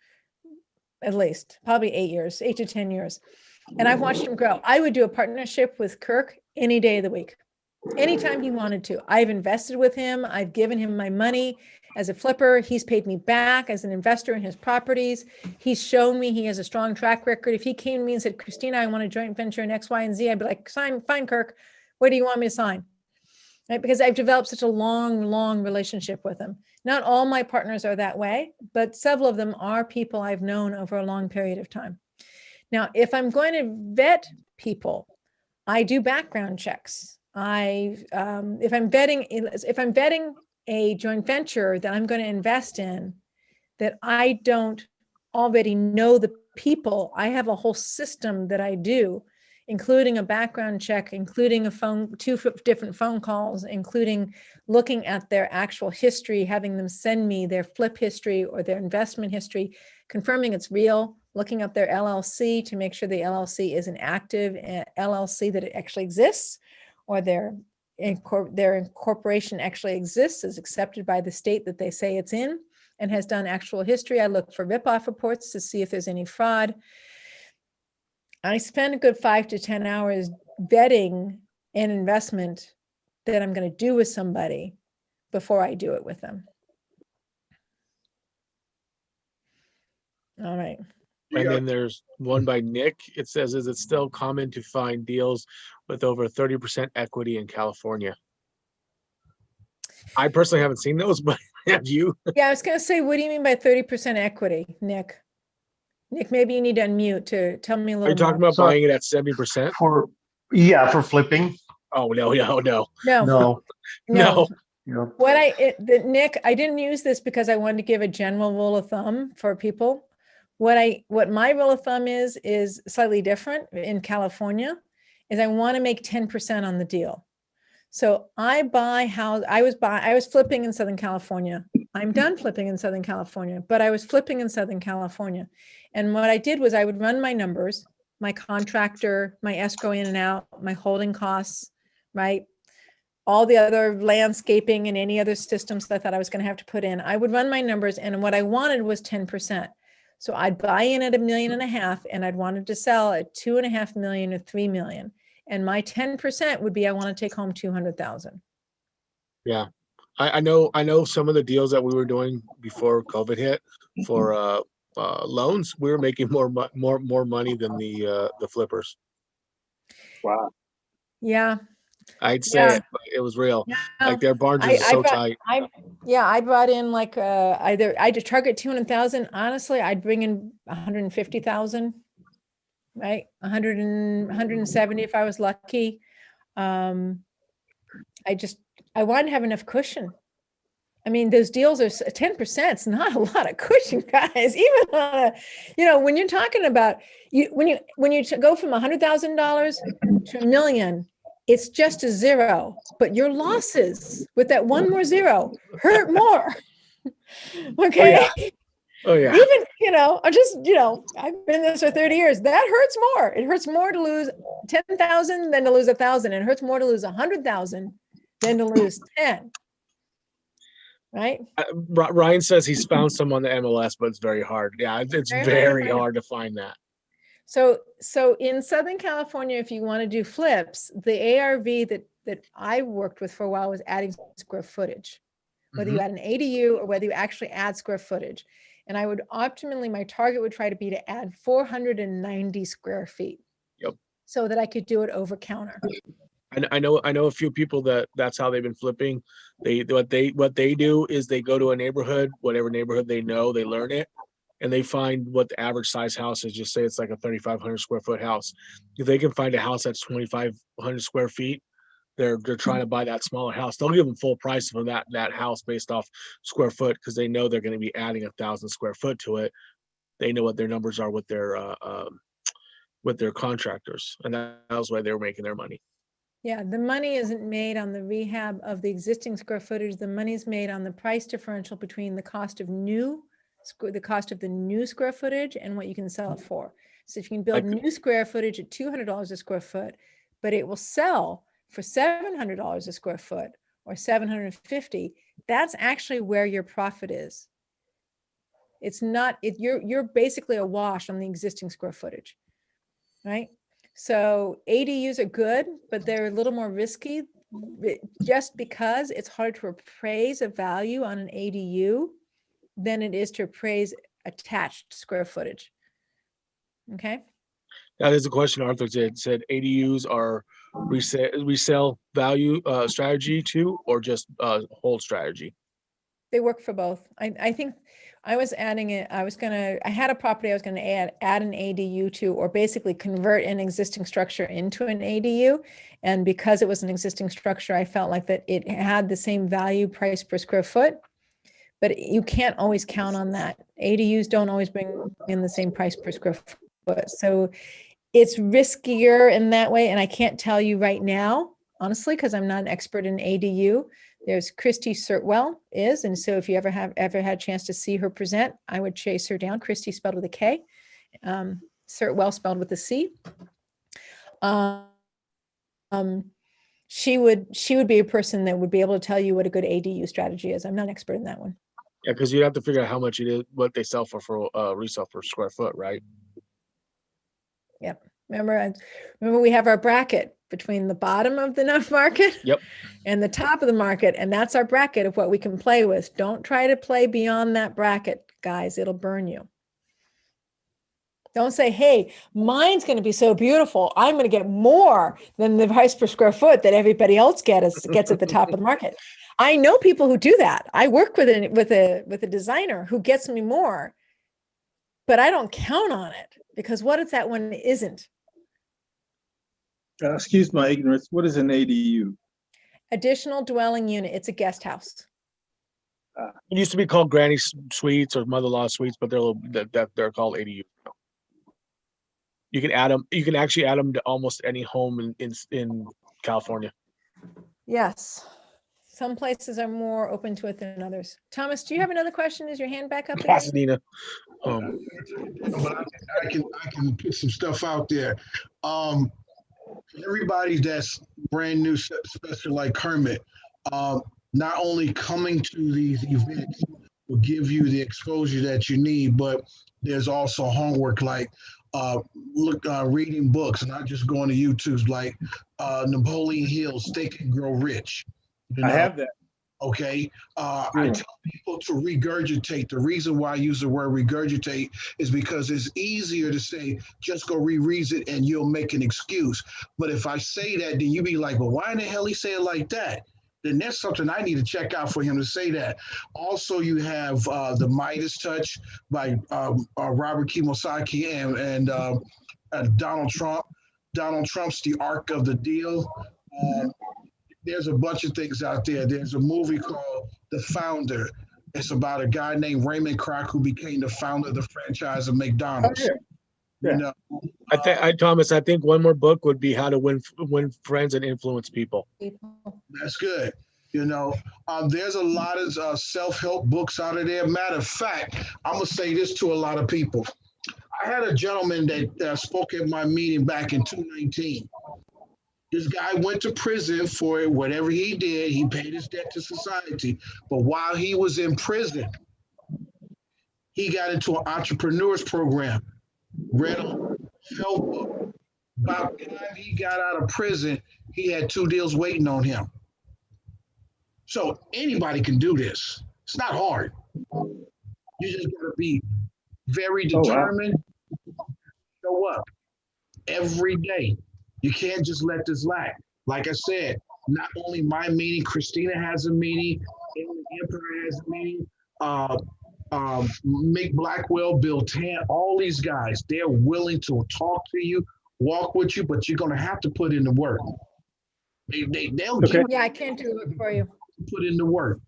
At least, probably 8 years, 8 to 10 years. And I've watched him grow. I would do a partnership with Kirk any day of the week, anytime he wanted to. I've invested with him. I've given him my money as a flipper. He's paid me back as an investor in his properties. He's shown me he has a strong track record. If he came to me and said, Christina, I want a joint venture in X, Y, and Z, I'd be like, sign, fine, Kirk. What do you want me to sign? Right? Because I've developed such a long relationship with him. Not all my partners are that way, but several of them are people I've known over a long period of time. Now, if I'm going to vet people, I do background checks. If I'm vetting a joint venture that I'm going to invest in, that I don't already know the people, I have a whole system that I do, including a background check, including two different phone calls, including looking at their actual history, having them send me their flip history or their investment history, confirming it's real, looking up their LLC to make sure the LLC is an active LLC, that it actually exists, or their incorporation actually exists, is accepted by the state that they say it's in, and has done actual history. I look for rip-off reports to see if there's any fraud. I spend a good 5 to 10 hours vetting an investment that I'm going to do with somebody before I do it with them. All right. And then there's one by Nick. It says, is it still common to find deals with over 30% equity in California? I personally haven't seen those, but have you? Yeah, I was going to say, what do you mean by 30% equity, Nick? Nick, maybe you need to unmute to tell me a Are little you talking more. about buying it at 70%? For flipping. Oh, no. No. No. Nick, I didn't use this because I wanted to give a general rule of thumb for people. What my rule of thumb is slightly different in California, is I want to make 10% on the deal. So I was flipping in Southern California. I'm done flipping in Southern California, but I was flipping in Southern California. And what I did was I would run my numbers, my contractor, my escrow in and out, my holding costs, right? All the other landscaping and any other systems that I thought I was going to have to put in. I would run my numbers, and what I wanted was 10%. So I'd buy in at $1.5 million, and I'd wanted to sell at $2.5 million or $3 million. And my 10% would be, I want to take home 200,000. Yeah. I know some of the deals that we were doing before COVID hit for loans, we were making more money than the flippers. Wow. Yeah. I'd say it was real. Yeah. Like their barns are so tight. I brought in like I did target 200,000. Honestly, I'd bring in 150,000, right? 170 if I was lucky. I wanted to have enough cushion. I mean, those deals are 10%. It's not a lot of cushion, guys. Even on a, you know, when you're talking about when you go from $100,000 to $1 million, it's just a zero. But your losses with that one more zero hurt more. Okay. Oh yeah. Oh yeah. Even, you know, I've been in this for 30 years. That hurts more. It hurts more to lose 10,000 than to lose 1,000. It hurts more to lose 100,000 than to lose 10. Right? Ryan says he's found some on the MLS, but it's very hard. Yeah, it's very hard to find that. So in Southern California, if you want to do flips, the ARV that I worked with for a while was adding square footage, whether you add an ADU or whether you actually add square footage. And I would optimally, my target would try to be to add 490 square feet. Yep. So that I could do it over counter. I know a few people that's how they've been flipping. What they do is they go to a neighborhood, whatever neighborhood they know, they learn it, and they find what the average size house is. Just say it's like a 3,500 square foot house. If they can find a house that's 2,500 square feet, they're trying to buy that smaller house. They'll give them full price for that house based off square foot because they know they're going to be adding 1,000 square foot to it. They know what their numbers are with their contractors, and that was why they were making their money. Yeah, the money isn't made on the rehab of the existing square footage. The money is made on the price differential between the cost of the new square footage and what you can sell it for. So if you can build new square footage at $200 a square foot, but it will sell for $700 a square foot or $750, that's actually where your profit is. It's not, you're basically a wash on the existing square footage, right? So ADUs are good, but they're a little more risky just because it's hard to appraise a value on an ADU than it is to appraise attached square footage. Okay. That is a question Arthur said ADUs are resale value strategy too, or just hold strategy? They work for both. I think I was adding it. I had a property I was going to add an ADU to, or basically convert an existing structure into an ADU. And because it was an existing structure, I felt like that it had the same value price per square foot, but you can't always count on that. ADUs don't always bring in the same price per square foot. So it's riskier in that way. And I can't tell you right now, honestly, because I'm not an expert in ADU. There's Christy Surtwell is, and so if you ever had a chance to see her present, I would chase her down. Christy spelled with a K, Surtwell spelled with a C. She would be a person that would be able to tell you what a good ADU strategy is. I'm not an expert in that one. Yeah, because you have to figure out how much it is, what they sell for resale per square foot, right? Yep. Remember we have our bracket between the bottom of the market and the top of the market. And that's our bracket of what we can play with. Don't try to play beyond that bracket, guys. It'll burn you. Don't say, hey, mine's going to be so beautiful. I'm going to get more than the price per square foot that everybody else gets at the top of the market. I know people who do that. I work with a designer who gets me more, but I don't count on it because what if that one isn't? Excuse my ignorance. What is an ADU? Additional dwelling unit. It's a guest house. It used to be called granny suites or mother-in-law suites, but they're called ADU now. You can add them. You can actually add them to almost any home in California. Yes. Some places are more open to it than others. Thomas, do you have another question? Is your hand back up again? Pasadena. But I can put some stuff out there. Everybody that's brand new, especially like Kermit, not only coming to these events will give you the exposure that you need, but there's also homework like reading books, not just going to YouTube, like Napoleon Hill's Think and Grow Rich. You know? I have that. Okay. I tell people to regurgitate. The reason why I use the word regurgitate is because it's easier to say, just go reread it and you'll make an excuse. But if I say that, then you be like, well, why in the hell he say it like that? Then that's something I need to check out for him to say that. Also, you have The Midas Touch by Robert Kiyosaki and Donald Trump. Donald Trump's The Arc of the Deal. There's a bunch of things out there. There's a movie called the founder. It's about a guy named Raymond Kroc who became the founder of the franchise of McDonald's. Yeah. You know, Thomas, I think one more book would be How to Win Friends and Influence People. that's good. You know, there's a lot of self-help books out of there. Matter of fact, I'm gonna say this to a lot of people. I had a gentleman that spoke at my meeting back in 2019. This guy went to prison for whatever he did. He paid his debt to society. But while he was in prison, he got into an entrepreneurs program, read a self book. About the time he got out of prison, he had 2 deals waiting on him. So anybody can do this. It's not hard. You just got to be very determined. Show up every day. You can't just let this lack. Like I said, not only my meeting, Christina has a meeting, Empire has a meeting, Mick Blackwell, Bill Tan, all these guys, they're willing to talk to you, walk with you, but you're going to have to put in the work. They'll give Yeah, I can't do it for you. Put in the work.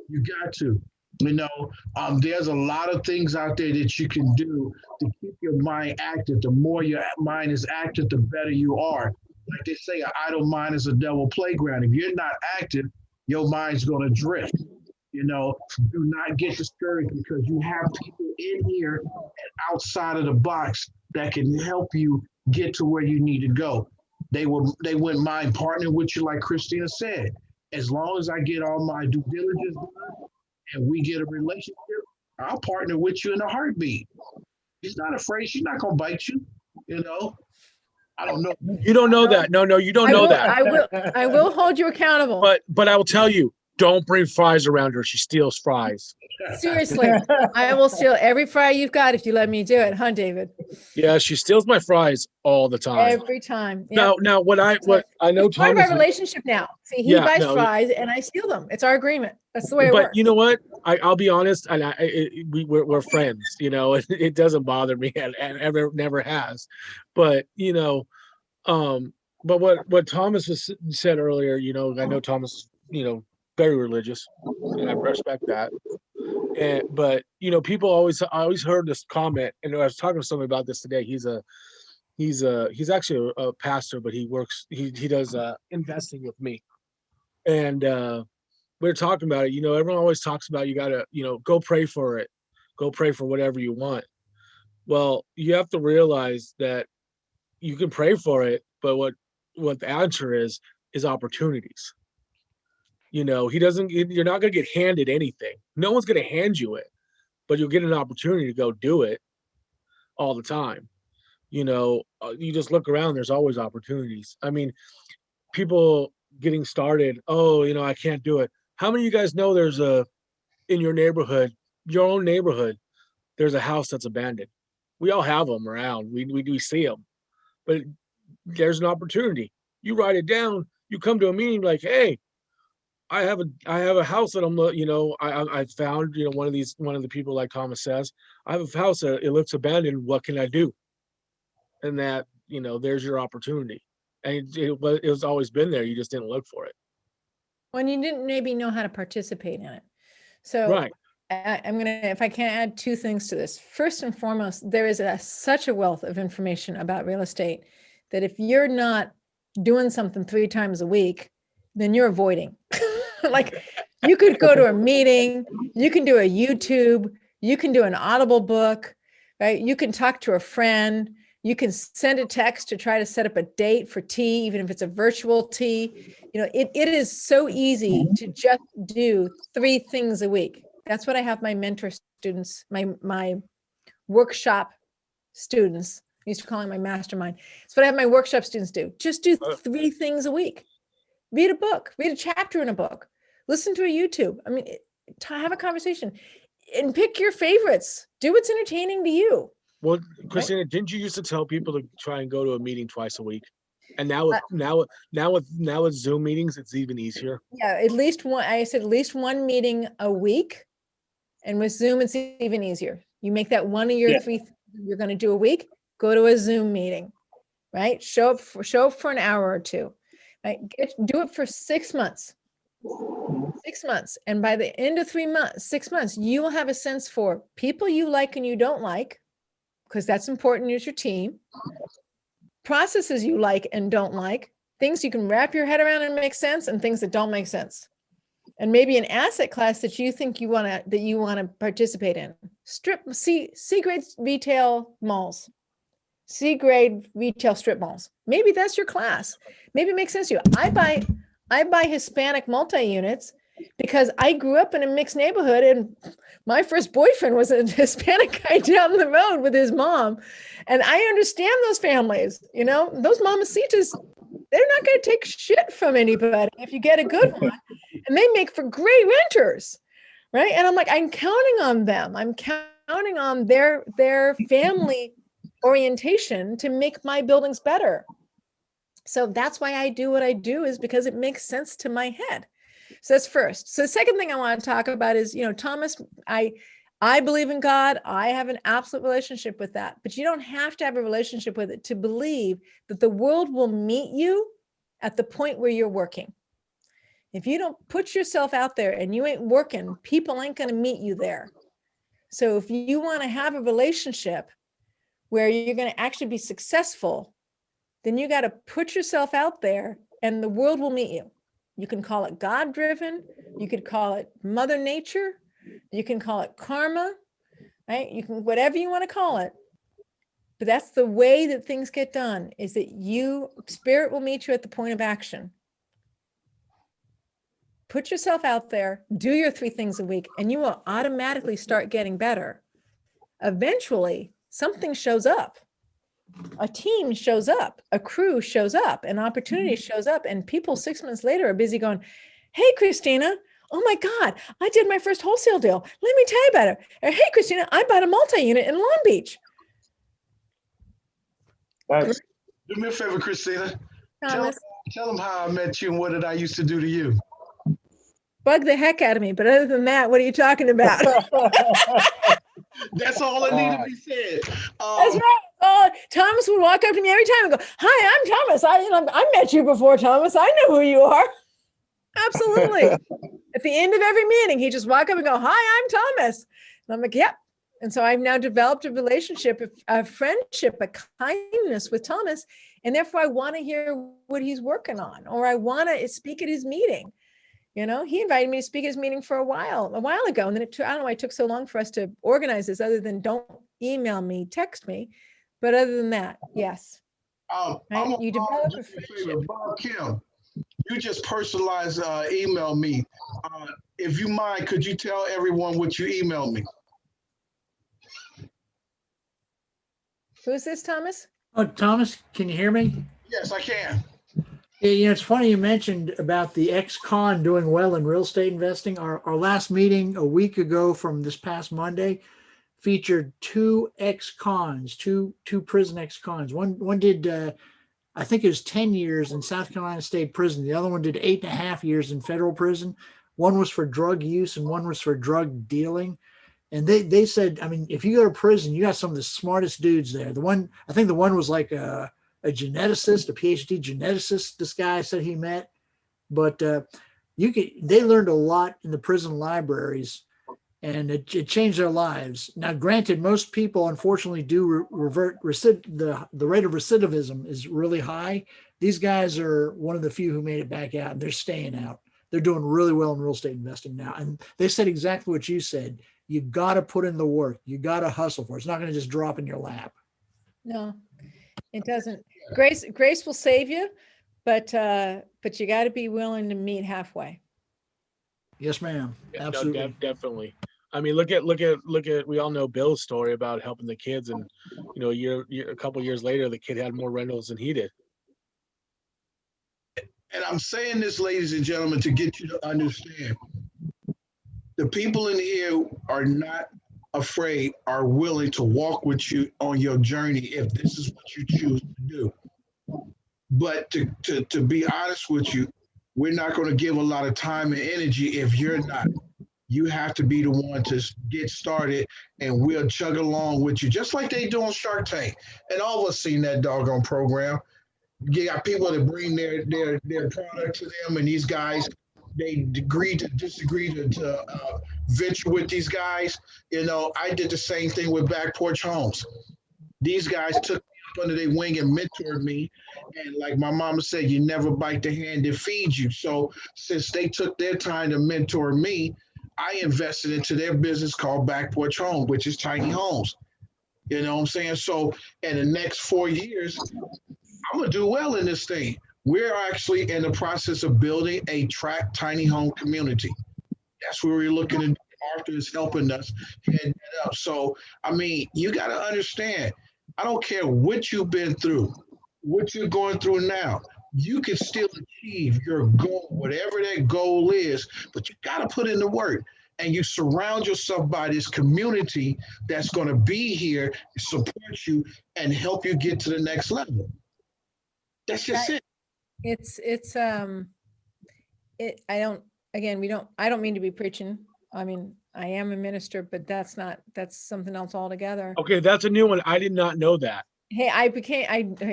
You got to. You know, there's a lot of things out there that you can do to keep your mind active. The more your mind is active, the better you are. Like they say, an idle mind is a devil playground. If you're not active, your mind's going to drift. You know, do not get discouraged because you have people in here and outside of the box that can help you get to where you need to go. They wouldn't mind partnering with you, like Christina said. As long as I get all my due diligence done and we get a relationship, I'll partner with you in a heartbeat. She's not afraid. She's not going to bite you. You know, I don't know. You don't know that. No, you don't know that. I will hold you accountable. But I will tell you, don't bring fries around her. She steals fries. Seriously, I will steal every fry you've got if you let me do it, huh, David? Yeah, she steals my fries all the time. Every time. Yep. Now, what I know, It's part of Thomas, our relationship now. See, he buys fries and I steal them. It's our agreement. That's the way it works. But you know what? I'll be honest, and we're friends. You know, it doesn't bother me, and ever never has. But you know, but what Thomas said earlier, you know, I know Thomas, you know, very religious, and I respect that. But you know, I always heard this comment, and I was talking to somebody about this today. He's actually a pastor, but he does investing with me, and we were talking about it. You know, everyone always talks about you gotta, you know, go pray for it, go pray for whatever you want. Well, you have to realize that you can pray for it, but what the answer is opportunities. You know, you're not going to get handed anything. No one's going to hand you it, but you'll get an opportunity to go do it all the time. You know, you just look around, there's always opportunities. I mean, people getting started, oh, you know, I can't do it. How many of you guys know there's in your neighborhood, your own neighborhood, there's a house that's abandoned? We all have them around. We see them, but there's an opportunity. You write it down, you come to a meeting like, hey, I have a house that I'm, you know, I found, you know, one of the people, like Thomas says, I have a house that it looks abandoned. What can I do? And that, you know, there's your opportunity. And it was always been there. You just didn't look for it. When you didn't maybe know how to participate in it. So right. I'm gonna, if I can add 2 things to this. First and foremost, there is such a wealth of information about real estate that if you're not doing something 3 times a week, then you're avoiding. Like, you could go to a meeting, you can do a YouTube, you can do an Audible book, right? You can talk to a friend, you can send a text to try to set up a date for tea, even if it's a virtual tea. You know, it is so easy to just do 3 things a week. That's what I have my mentor students, my workshop students, I used to call it my mastermind. That's what I have my workshop students do. Just do 3 things a week. Read a book, read a chapter in a book, listen to a YouTube. I mean, have a conversation and pick your favorites. Do what's entertaining to you. Well, Christina, didn't you used to tell people to try and go to a meeting twice a week? And now with Zoom meetings, it's even easier. Yeah, at least one. I said at least 1 meeting a week, and with Zoom, it's even easier. You make that one of your 3 things you're going to do a week. Go to a Zoom meeting, right? Show up for an hour or 2. Right? Do it for 6 months. 6 months. And by the end of 6 months, you will have a sense for people you like and you don't like, because that's important as your team. Processes you like and don't like, things you can wrap your head around and make sense, and things that don't make sense. And maybe an asset class that you think you want to participate in. C-grade retail malls, C-grade retail strip malls. Maybe that's your class. Maybe it makes sense to you. I buy Hispanic multi-units because I grew up in a mixed neighborhood, and my first boyfriend was a Hispanic guy down the road with his mom. And I understand those families, those mamacitas, they're not going to take shit from anybody if you get a good one. And they make for great renters, right? And I'm like, I'm counting on them. I'm counting on their family orientation to make my buildings better. So that's why I do what I do, is because it makes sense to my head. So that's first. So the second thing I want to talk about is, Thomas, I believe in God. I have an absolute relationship with that, but you don't have to have a relationship with it to believe that the world will meet you at the point where you're working. If you don't put yourself out there and you ain't working, people ain't going to meet you there. So if you want to have a relationship where you're going to actually be successful, then you got to put yourself out there and the world will meet you. You can call it God-driven. You could call it Mother Nature. You can call it karma, right? You can, whatever you want to call it. But that's the way that things get done, is that spirit will meet you at the point of action. Put yourself out there, do your 3 things a week, and you will automatically start getting better. Eventually, something shows up. A team shows up, a crew shows up, an opportunity shows up, and people 6 months later are busy going, hey, Christina, oh my God, I did my first wholesale deal. Let me tell you about it. Or, hey, Christina, I bought a multi-unit in Long Beach. Nice. Do me a favor, Christina. Tell them how I met you and what did I used to do to you. Bug the heck out of me. But other than that, what are you talking about? That's all that needed to be said. That's right. Oh, Thomas would walk up to me every time and go, hi, I'm Thomas. I met you before, Thomas. I know who you are. Absolutely. At the end of every meeting, he just walk up and go, hi, I'm Thomas. And I'm like, yep. And so I've now developed a relationship, a friendship, a kindness with Thomas. And therefore I want to hear what he's working on, or I want to speak at his meeting. He invited me to speak at his meeting for a while ago. And then I don't know why it took so long for us to organize this, other than don't email me, text me. But other than that, yes. Right? You develop a friendship. Bob Kim, you just personalized email me. If you mind, could you tell everyone what you emailed me? Who's this, Thomas? Oh, Thomas, can you hear me? Yes, I can. Yeah, it's funny you mentioned about the ex-con doing well in real estate investing. Our last meeting a week ago from this past Monday featured 2 ex-cons, two prison ex-cons. One did, I think it was 10 years in South Carolina State Prison. The other one did 8.5 years in federal prison. One was for drug use and one was for drug dealing. And they said, if you go to prison, you got some of the smartest dudes there. I think the one was like a geneticist, a PhD geneticist, this guy said he met. But they learned a lot in the prison libraries, and it changed their lives. Now, granted, most people unfortunately do revert. The rate of recidivism is really high. These guys are one of the few who made it back out, and they're staying out. They're doing really well in real estate investing now. And they said exactly what you said. You got to put in the work. You got to hustle for it. It's not going to just drop in your lap. No, it doesn't. Grace will save you, but you got to be willing to meet halfway. Yes, ma'am. Absolutely. No, definitely. Look at. We all know Bill's story about helping the kids, and a couple years later, the kid had more rentals than he did. And I'm saying this, ladies and gentlemen, to get you to understand. The people in here are not afraid, are willing to walk with you on your journey if this is what you choose to do. But to be honest with you, we're not going to give a lot of time and energy if you're not. You have to be the one to get started, and we'll chug along with you, just like they do on Shark Tank. And all of us seen that doggone program. You got people that bring their product to them, and these guys they agreed to disagree to venture with these guys. You know, I did the same thing with Back Porch Homes. These guys took me up under their wing and mentored me. And like my mama said, you never bite the hand that feeds you. So since they took their time to mentor me, I invested into their business called Back Porch Home, which is tiny homes. You know what I'm saying? So in the next 4 years, I'm gonna do well in this thing. We're actually in the process of building a tract tiny home community. That's where we're looking at. Arthur is helping us head that up. So, I mean, you got to understand, I don't care what you've been through, what you're going through now, you can still achieve your goal, whatever that goal is, but you got to put in the work. And you surround yourself by this community that's going to be here, support you, and help you get to the next level. That's just it. I don't mean to be preaching. I mean, I am a minister, but that's something else altogether. Okay, that's a new one. I did not know that. Hey, I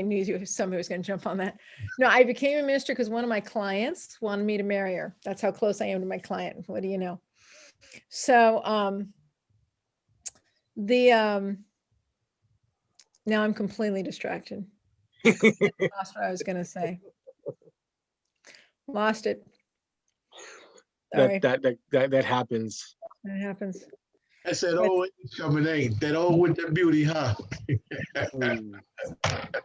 knew somebody was going to jump on that. No, I became a minister because one of my clients wanted me to marry her. That's how close I am to my client. What do you know? So, now I'm completely distracted. Lost what I was going to say. Lost it. Sorry. That happens. That happens. That's that old age coming in. That old with the beauty, huh?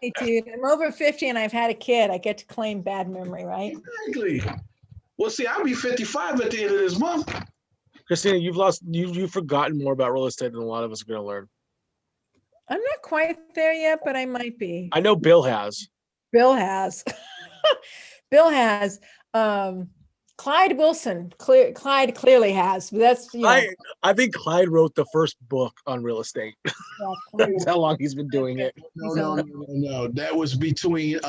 Hey, dude, I'm over 50 and I've had a kid. I get to claim bad memory, right? Exactly. Well, see, I'll be 55 at the end of this month. Christina, you've forgotten more about real estate than a lot of us are going to learn. I'm not quite there yet, but I might be. I know Bill has. Bill has. Bill has. Clyde Wilson. Clyde clearly has. But that's, you know. I think Clyde wrote the first book on real estate. That's how long he's been doing it. No. That was between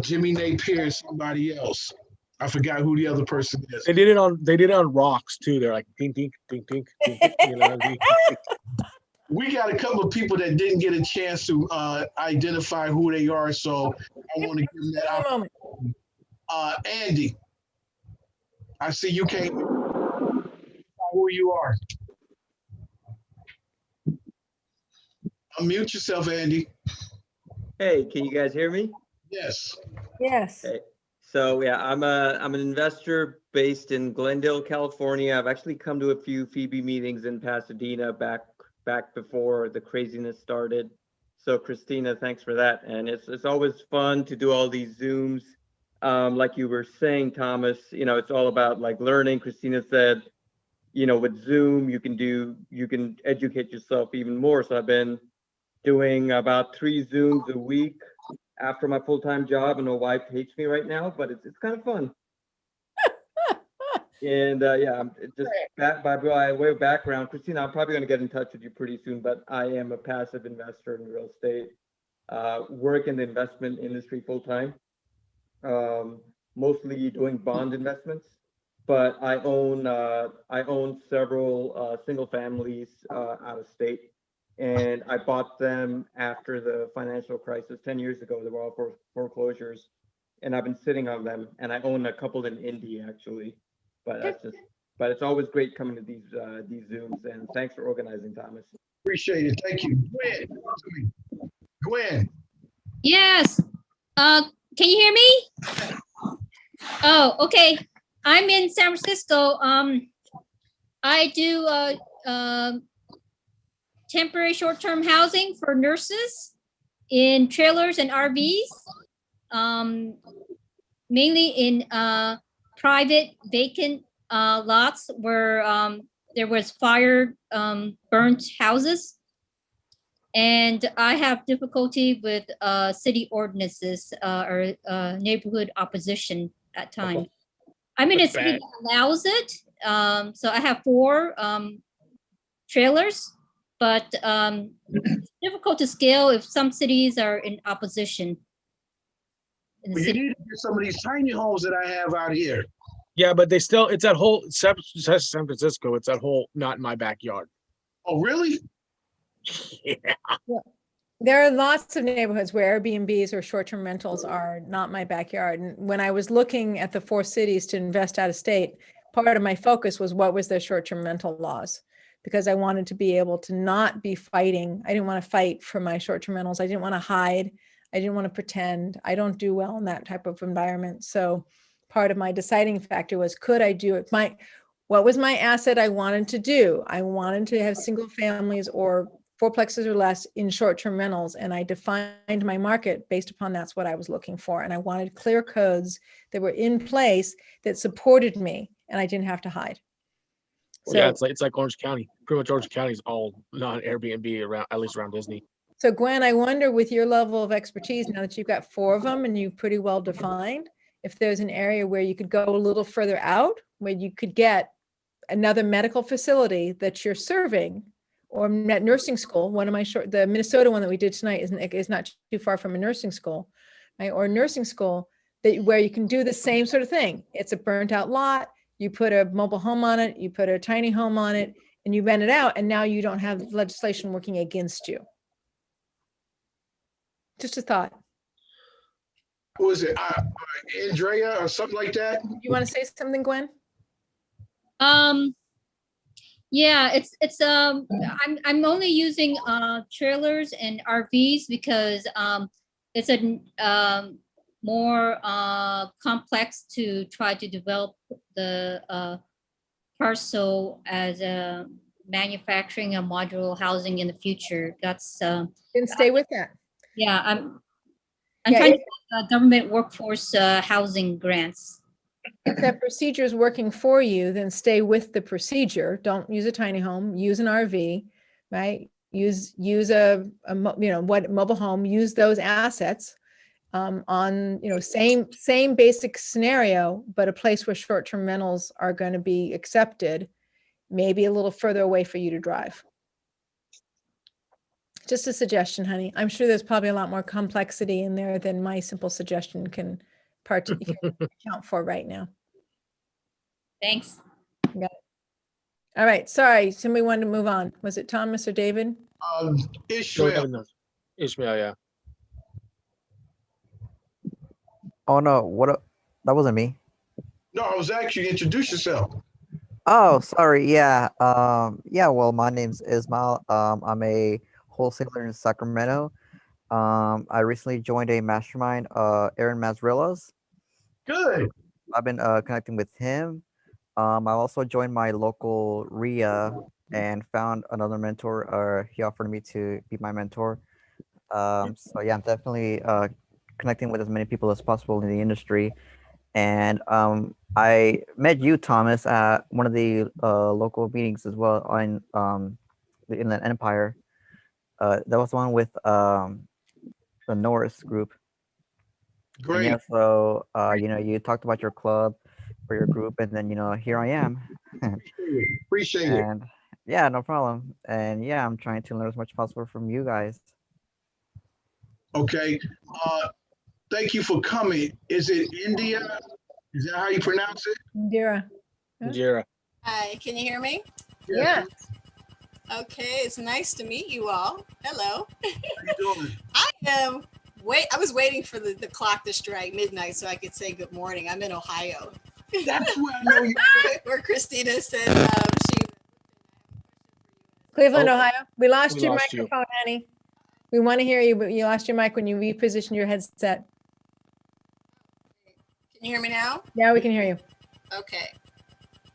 Jimmy Napier and somebody else. I forgot who the other person is. They did it on rocks too. They're like ding ding ding ding ding. You know. We got a couple of people that didn't get a chance to identify who they are, so I want to give them that opportunity. Andy, I see you came. Who you are? Unmute yourself, Andy. Hey, can you guys hear me? Yes. Yes. Hey. So yeah, I'm an investor based in Glendale, California. I've actually come to a few Phoebe meetings in Pasadena back before the craziness started. So Christina, thanks for that. And it's always fun to do all these Zooms. Like you were saying, Thomas, you know, it's all about like learning. Christina said, you know, with Zoom, you can educate yourself even more. So I've been doing about 3 Zooms a week after my full-time job, and my wife hates me right now, but it's kind of fun. And yeah, I'm just by way of background, Christina, I'm probably going to get in touch with you pretty soon, but I am a passive investor in real estate, work in the investment industry full-time, mostly doing bond investments, but I own several single families out of state. And I bought them after the financial crisis 10 years ago. They were all foreclosures, and I've been sitting on them. And I own a couple in Indy actually, but it's always great coming to these Zooms. And thanks for organizing, Thomas. Appreciate it. Thank you, Gwen. Yes. Can you hear me? Oh, okay. I'm in San Francisco. I do temporary short-term housing for nurses in trailers and RVs, mainly in private vacant lots where there was fire burnt houses. And I have difficulty with city ordinances or neighborhood opposition at times. I'm in a city that allows it. So I have 4 trailers. But it's difficult to scale if some cities are in opposition. You need to get some of these tiny homes that I have out here. Yeah, but it's that whole San Francisco. It's that whole not in my backyard. Oh, really? Yeah. There are lots of neighborhoods where Airbnbs or short-term rentals are not my backyard. And when I was looking at the 4 cities to invest out of state, part of my focus was what was their short-term rental laws, because I wanted to be able to not be fighting. I didn't want to fight for my short-term rentals. I didn't want to hide. I didn't want to pretend. I don't do well in that type of environment. So part of my deciding factor was, could I do it? What was my asset I wanted to do? I wanted to have single families or fourplexes or less in short-term rentals. And I defined my market based upon that's what I was looking for. And I wanted clear codes that were in place that supported me and I didn't have to hide. So, yeah, it's like Orange County. Pretty much Orange County is all non-Airbnb around, at least around Disney. So Gwen, I wonder with your level of expertise, now that you've got 4 of them and you've pretty well defined, if there's an area where you could go a little further out, where you could get another medical facility that you're serving, or at nursing school. One of my the Minnesota one that we did tonight is not too far from a nursing school, right? Or a nursing school where you can do the same sort of thing. It's a burnt out lot. You put a mobile home on it, you put a tiny home on it, and you rent it out. And now you don't have legislation working against you. Just a thought. Who is it? Andrea or something like that? You want to say something, Gwen? Yeah, I'm only using trailers and RVs because it's a more complex to try to develop the parcel as a manufacturing a modular housing in the future. That's then stay with that. Yeah, I'm trying to get government workforce housing grants. If that procedure is working for you, then stay with the procedure. Don't use a tiny home, use an RV, right? Use a mobile home, use those assets on, same basic scenario, but a place where short-term rentals are going to be accepted, maybe a little further away for you to drive. Just a suggestion, honey. I'm sure there's probably a lot more complexity in there than my simple suggestion can account for right now. Thanks. Got it. All right. Sorry. Somebody wanted to move on. Was it Thomas or David? Ishmael. No, Ishmael, yeah. Oh no, that wasn't me. No, I was actually introduce yourself. Oh, sorry. Yeah. Yeah. Well, my name's Ismail. I'm a wholesaler in Sacramento. I recently joined a mastermind, Aaron Mazrilla's. Good. I've been connecting with him. I also joined my local RIA and found another mentor. He offered me to be my mentor. So yeah, I'm definitely connecting with as many people as possible in the industry. And I met you, Thomas, at one of the local meetings as well on the Inland Empire. That was one with the Norris group. Great. And yeah, so you talked about your club or your group, and then here I am. Appreciate it. And yeah, no problem. And yeah, I'm trying to learn as much as possible from you guys. Okay. Thank you for coming. Is it India? Is that how you pronounce it? Indira. Indira. Hi, can you hear me? Yeah. Okay, it's nice to meet you all. Hello. How you doing? I was waiting for the clock to strike midnight so I could say good morning. I'm in Ohio. That's where I know you. Where Christina said she. Cleveland, Ohio. We lost We your lost you. microphone, honey. We want to hear you, but you lost your mic when you repositioned your headset. Can you hear me now? Now we can hear you. Okay.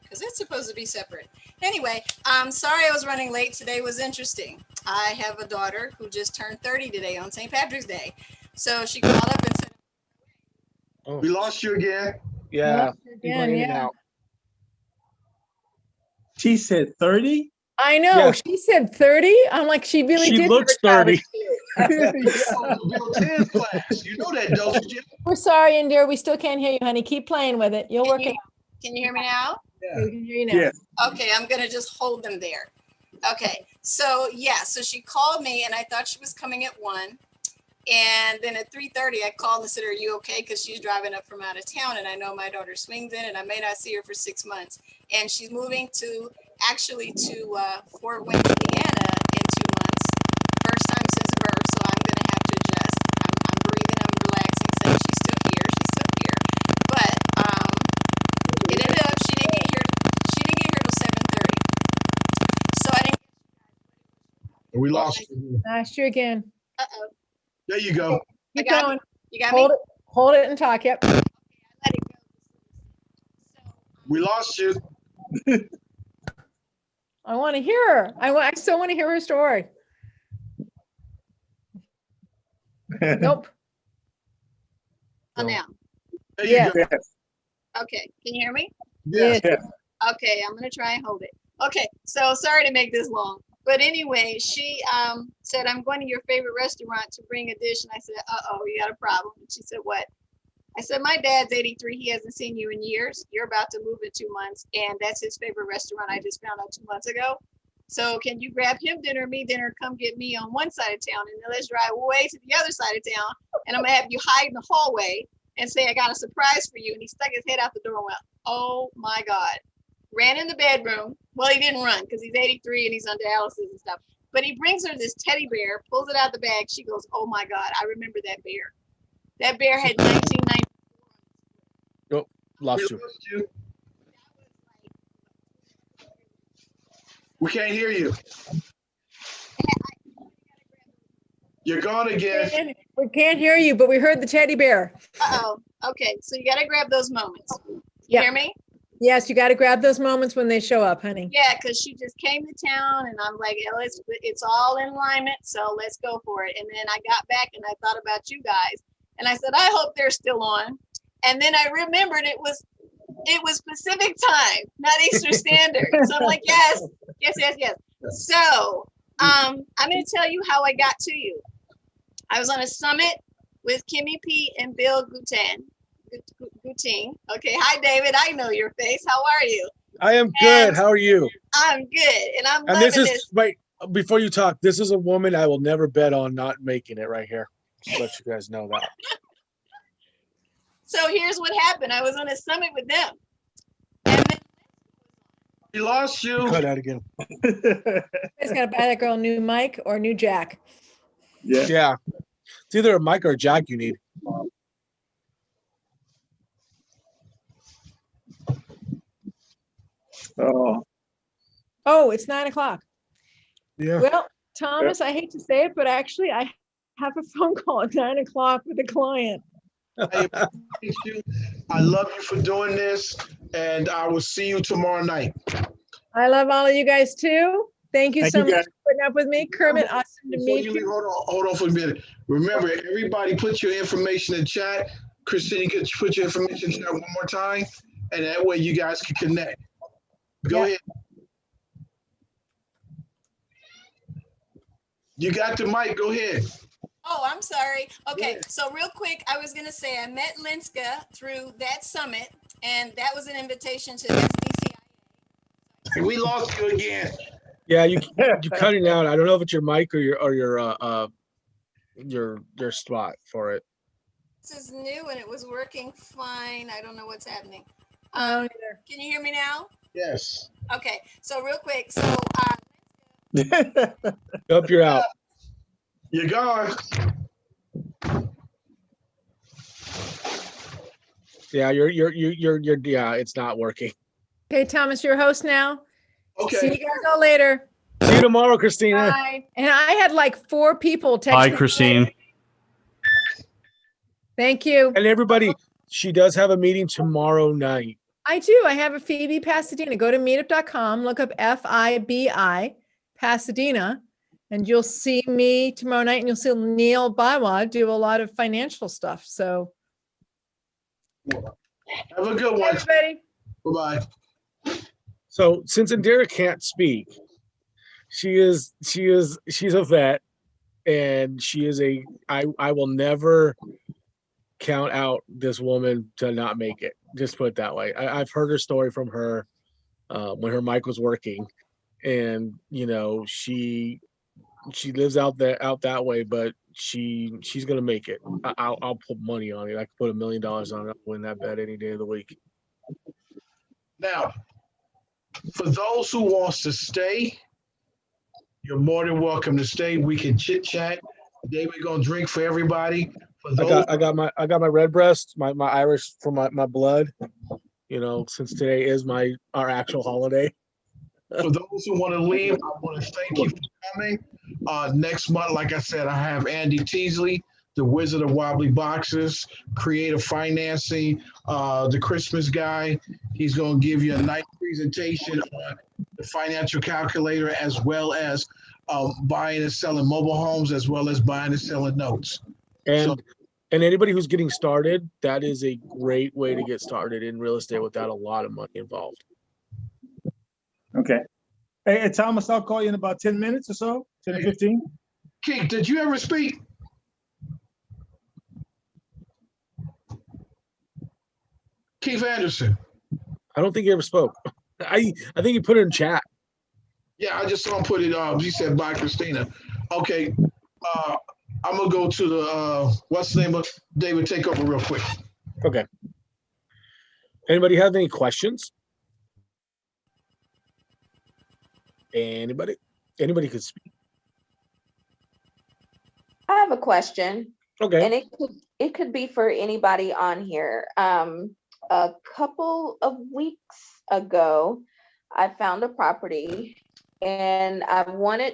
Because it's supposed to be separate. Anyway, I'm sorry I was running late. Today was interesting. I have a daughter who just turned 30 today on St. Patrick's Day. So she called up and said, We lost you again. Yeah. Again, Going in and yeah. out. She said 30? I know. Yeah. She said 30. I'm like, she really She did. looks have a child 30. at 2. Bill 10 class. You know that, don't you? We're sorry, Indira. We still can't hear you, honey. Keep playing with it. You'll work it out. Can you hear me now? We can hear you now. Yes. Okay, I'm going to just hold them there. Okay, so yeah, so she called me and I thought she was coming at 1. And then at 3:30, I called and said, are you okay? Because she's driving up from out of town and I know my daughter swings in and I may not see her for 6 months. And she's moving to Fort Wayne, Indiana in 2 months. First time since birth. So I'm We lost you. Lost you again. Uh-oh. There you go. Keep got going. You got Hold me? it. Hold it and talk. Yep. We lost you. I want to hear her. I still want to hear her story. Nope. Oh, now. There you Yeah. go. Okay. Can you hear me? Yes. Okay, I'm gonna try and hold it. Okay, so sorry to make this long, but anyway, she said, I'm going to your favorite restaurant to bring a dish, and I said, uh-oh, you got a problem. And she said, what? I said, my dad's 83. He hasn't seen you in years. You're about to move in 2 months, and that's his favorite restaurant. I just found out 2 months ago. So can you grab him dinner, me dinner, come get me on one side of town, and then let's drive way to the other side of town, and I'm gonna have you hide in the hallway and say, I got a surprise for you. And he stuck his head out the door and went, oh my God. Ran in the bedroom. Well, he didn't run because he's 83 and he's on dialysis and stuff. But he brings her this teddy bear, pulls it out of the bag. She goes, oh my God, I remember that bear. That bear had 1990. Nope, lost you. We can't hear you. You're gone again. We can't hear you, but we heard the teddy bear. Uh-oh. Okay, so you got to grab those moments. You hear me? Yes, you got to grab those moments when they show up, honey. Yeah, because she just came to town and I'm like, oh, it's all in alignment, so let's go for it. And then I got back and I thought about you guys. And I said, I hope they're still on. And then I remembered it was Pacific time, not Eastern Standard. So I'm like, yes. So I'm going to tell you how I got to you. I was on a summit with Kimmy P and Bill Gutin. Okay, hi David. I know your face. How are you? I am good. How are you? I'm good, and I'm And loving this is wait before you talk. This is a woman I will never bet on not making it right here. Just let you guys know that. So here's what happened. I was on a summit with them. And then we lost you. Cut out again. Just gotta buy that girl a new mic or a new jack. Yeah. It's either a mic or a jack you need. Oh, it's 9 o'clock. Yeah. Well, Thomas, I hate to say it, but actually I have a phone call at 9 o'clock with a client. I appreciate you. I love you for doing this, and I will see you tomorrow night. I love all of you guys too. Thank you Thank so you, much guys. for putting up with me. Kermit, awesome to Before meet you you. leave, hold on for a minute. Remember, everybody put your information in chat. Christine, could you put your information in chat one more time? And that way you guys can connect. Go ahead. You got the mic. Go ahead. oh, I'm sorry. Okay, so real quick, I was gonna say I met Linska through that summit, and that was an invitation to SDCI. We lost you again. Yeah, you're cutting out. I don't know if it's your mic or your spot for it. This is new and it was working fine. I don't know what's happening. I don't Can you hear me now? Yes. Okay, so real quick, so Hope you're out. You're gone. Yeah, you're yeah, it's not working. Okay, Thomas, you're host now. Okay. See you guys all later. See you tomorrow, Christina. Bye. And I had like 4 people text Bye, me. Christine. Thank you. And everybody, she does have a meeting tomorrow night. I do. I have a Phoebe Pasadena. Go to meetup.com, look up FIBI Pasadena, and you'll see me tomorrow night, and you'll see Neil Bawa do a lot of financial stuff. So have a good one. Everybody. Bye-bye. So since Indira can't speak, she's a vet, and she is I will never count out this woman to not make it. Just put it that way. I've heard her story from her when her mic was working, and you know she lives out that way, but she's gonna make it. I'll put money on it. I could put $1 million on it. I'll win that bet any day of the week. Now, for those who wants to stay, you're more than welcome to stay. We can chit chat. Today we're gonna drink for everybody. For those, I got my red breast, my Irish for my blood. You know, since today is our actual holiday. For those who want to leave, I want to thank you for coming. Next month, like I said, I have Andy Teasley, the Wizard of Wobbly Boxes, creative financing, the Christmas guy. He's going to give you a nice presentation on the financial calculator, as well as buying and selling mobile homes, as well as buying and selling notes. And anybody who's getting started, that is a great way to get started in real estate without a lot of money involved. Okay. Hey, Thomas, I'll call you in about 10 minutes or so, 10 or 15. Keith, did you ever speak? Keith Anderson. I don't think he ever spoke. I think he put it in chat. Yeah, I just saw him put it. He said, "Bye, Christina." Okay, I'm gonna go to the what's the name of David? Take over real quick. Okay. Anybody have any questions? Anybody could speak. I have a question. Okay. And it could be for anybody on here. A couple of weeks ago, I found a property and I wanted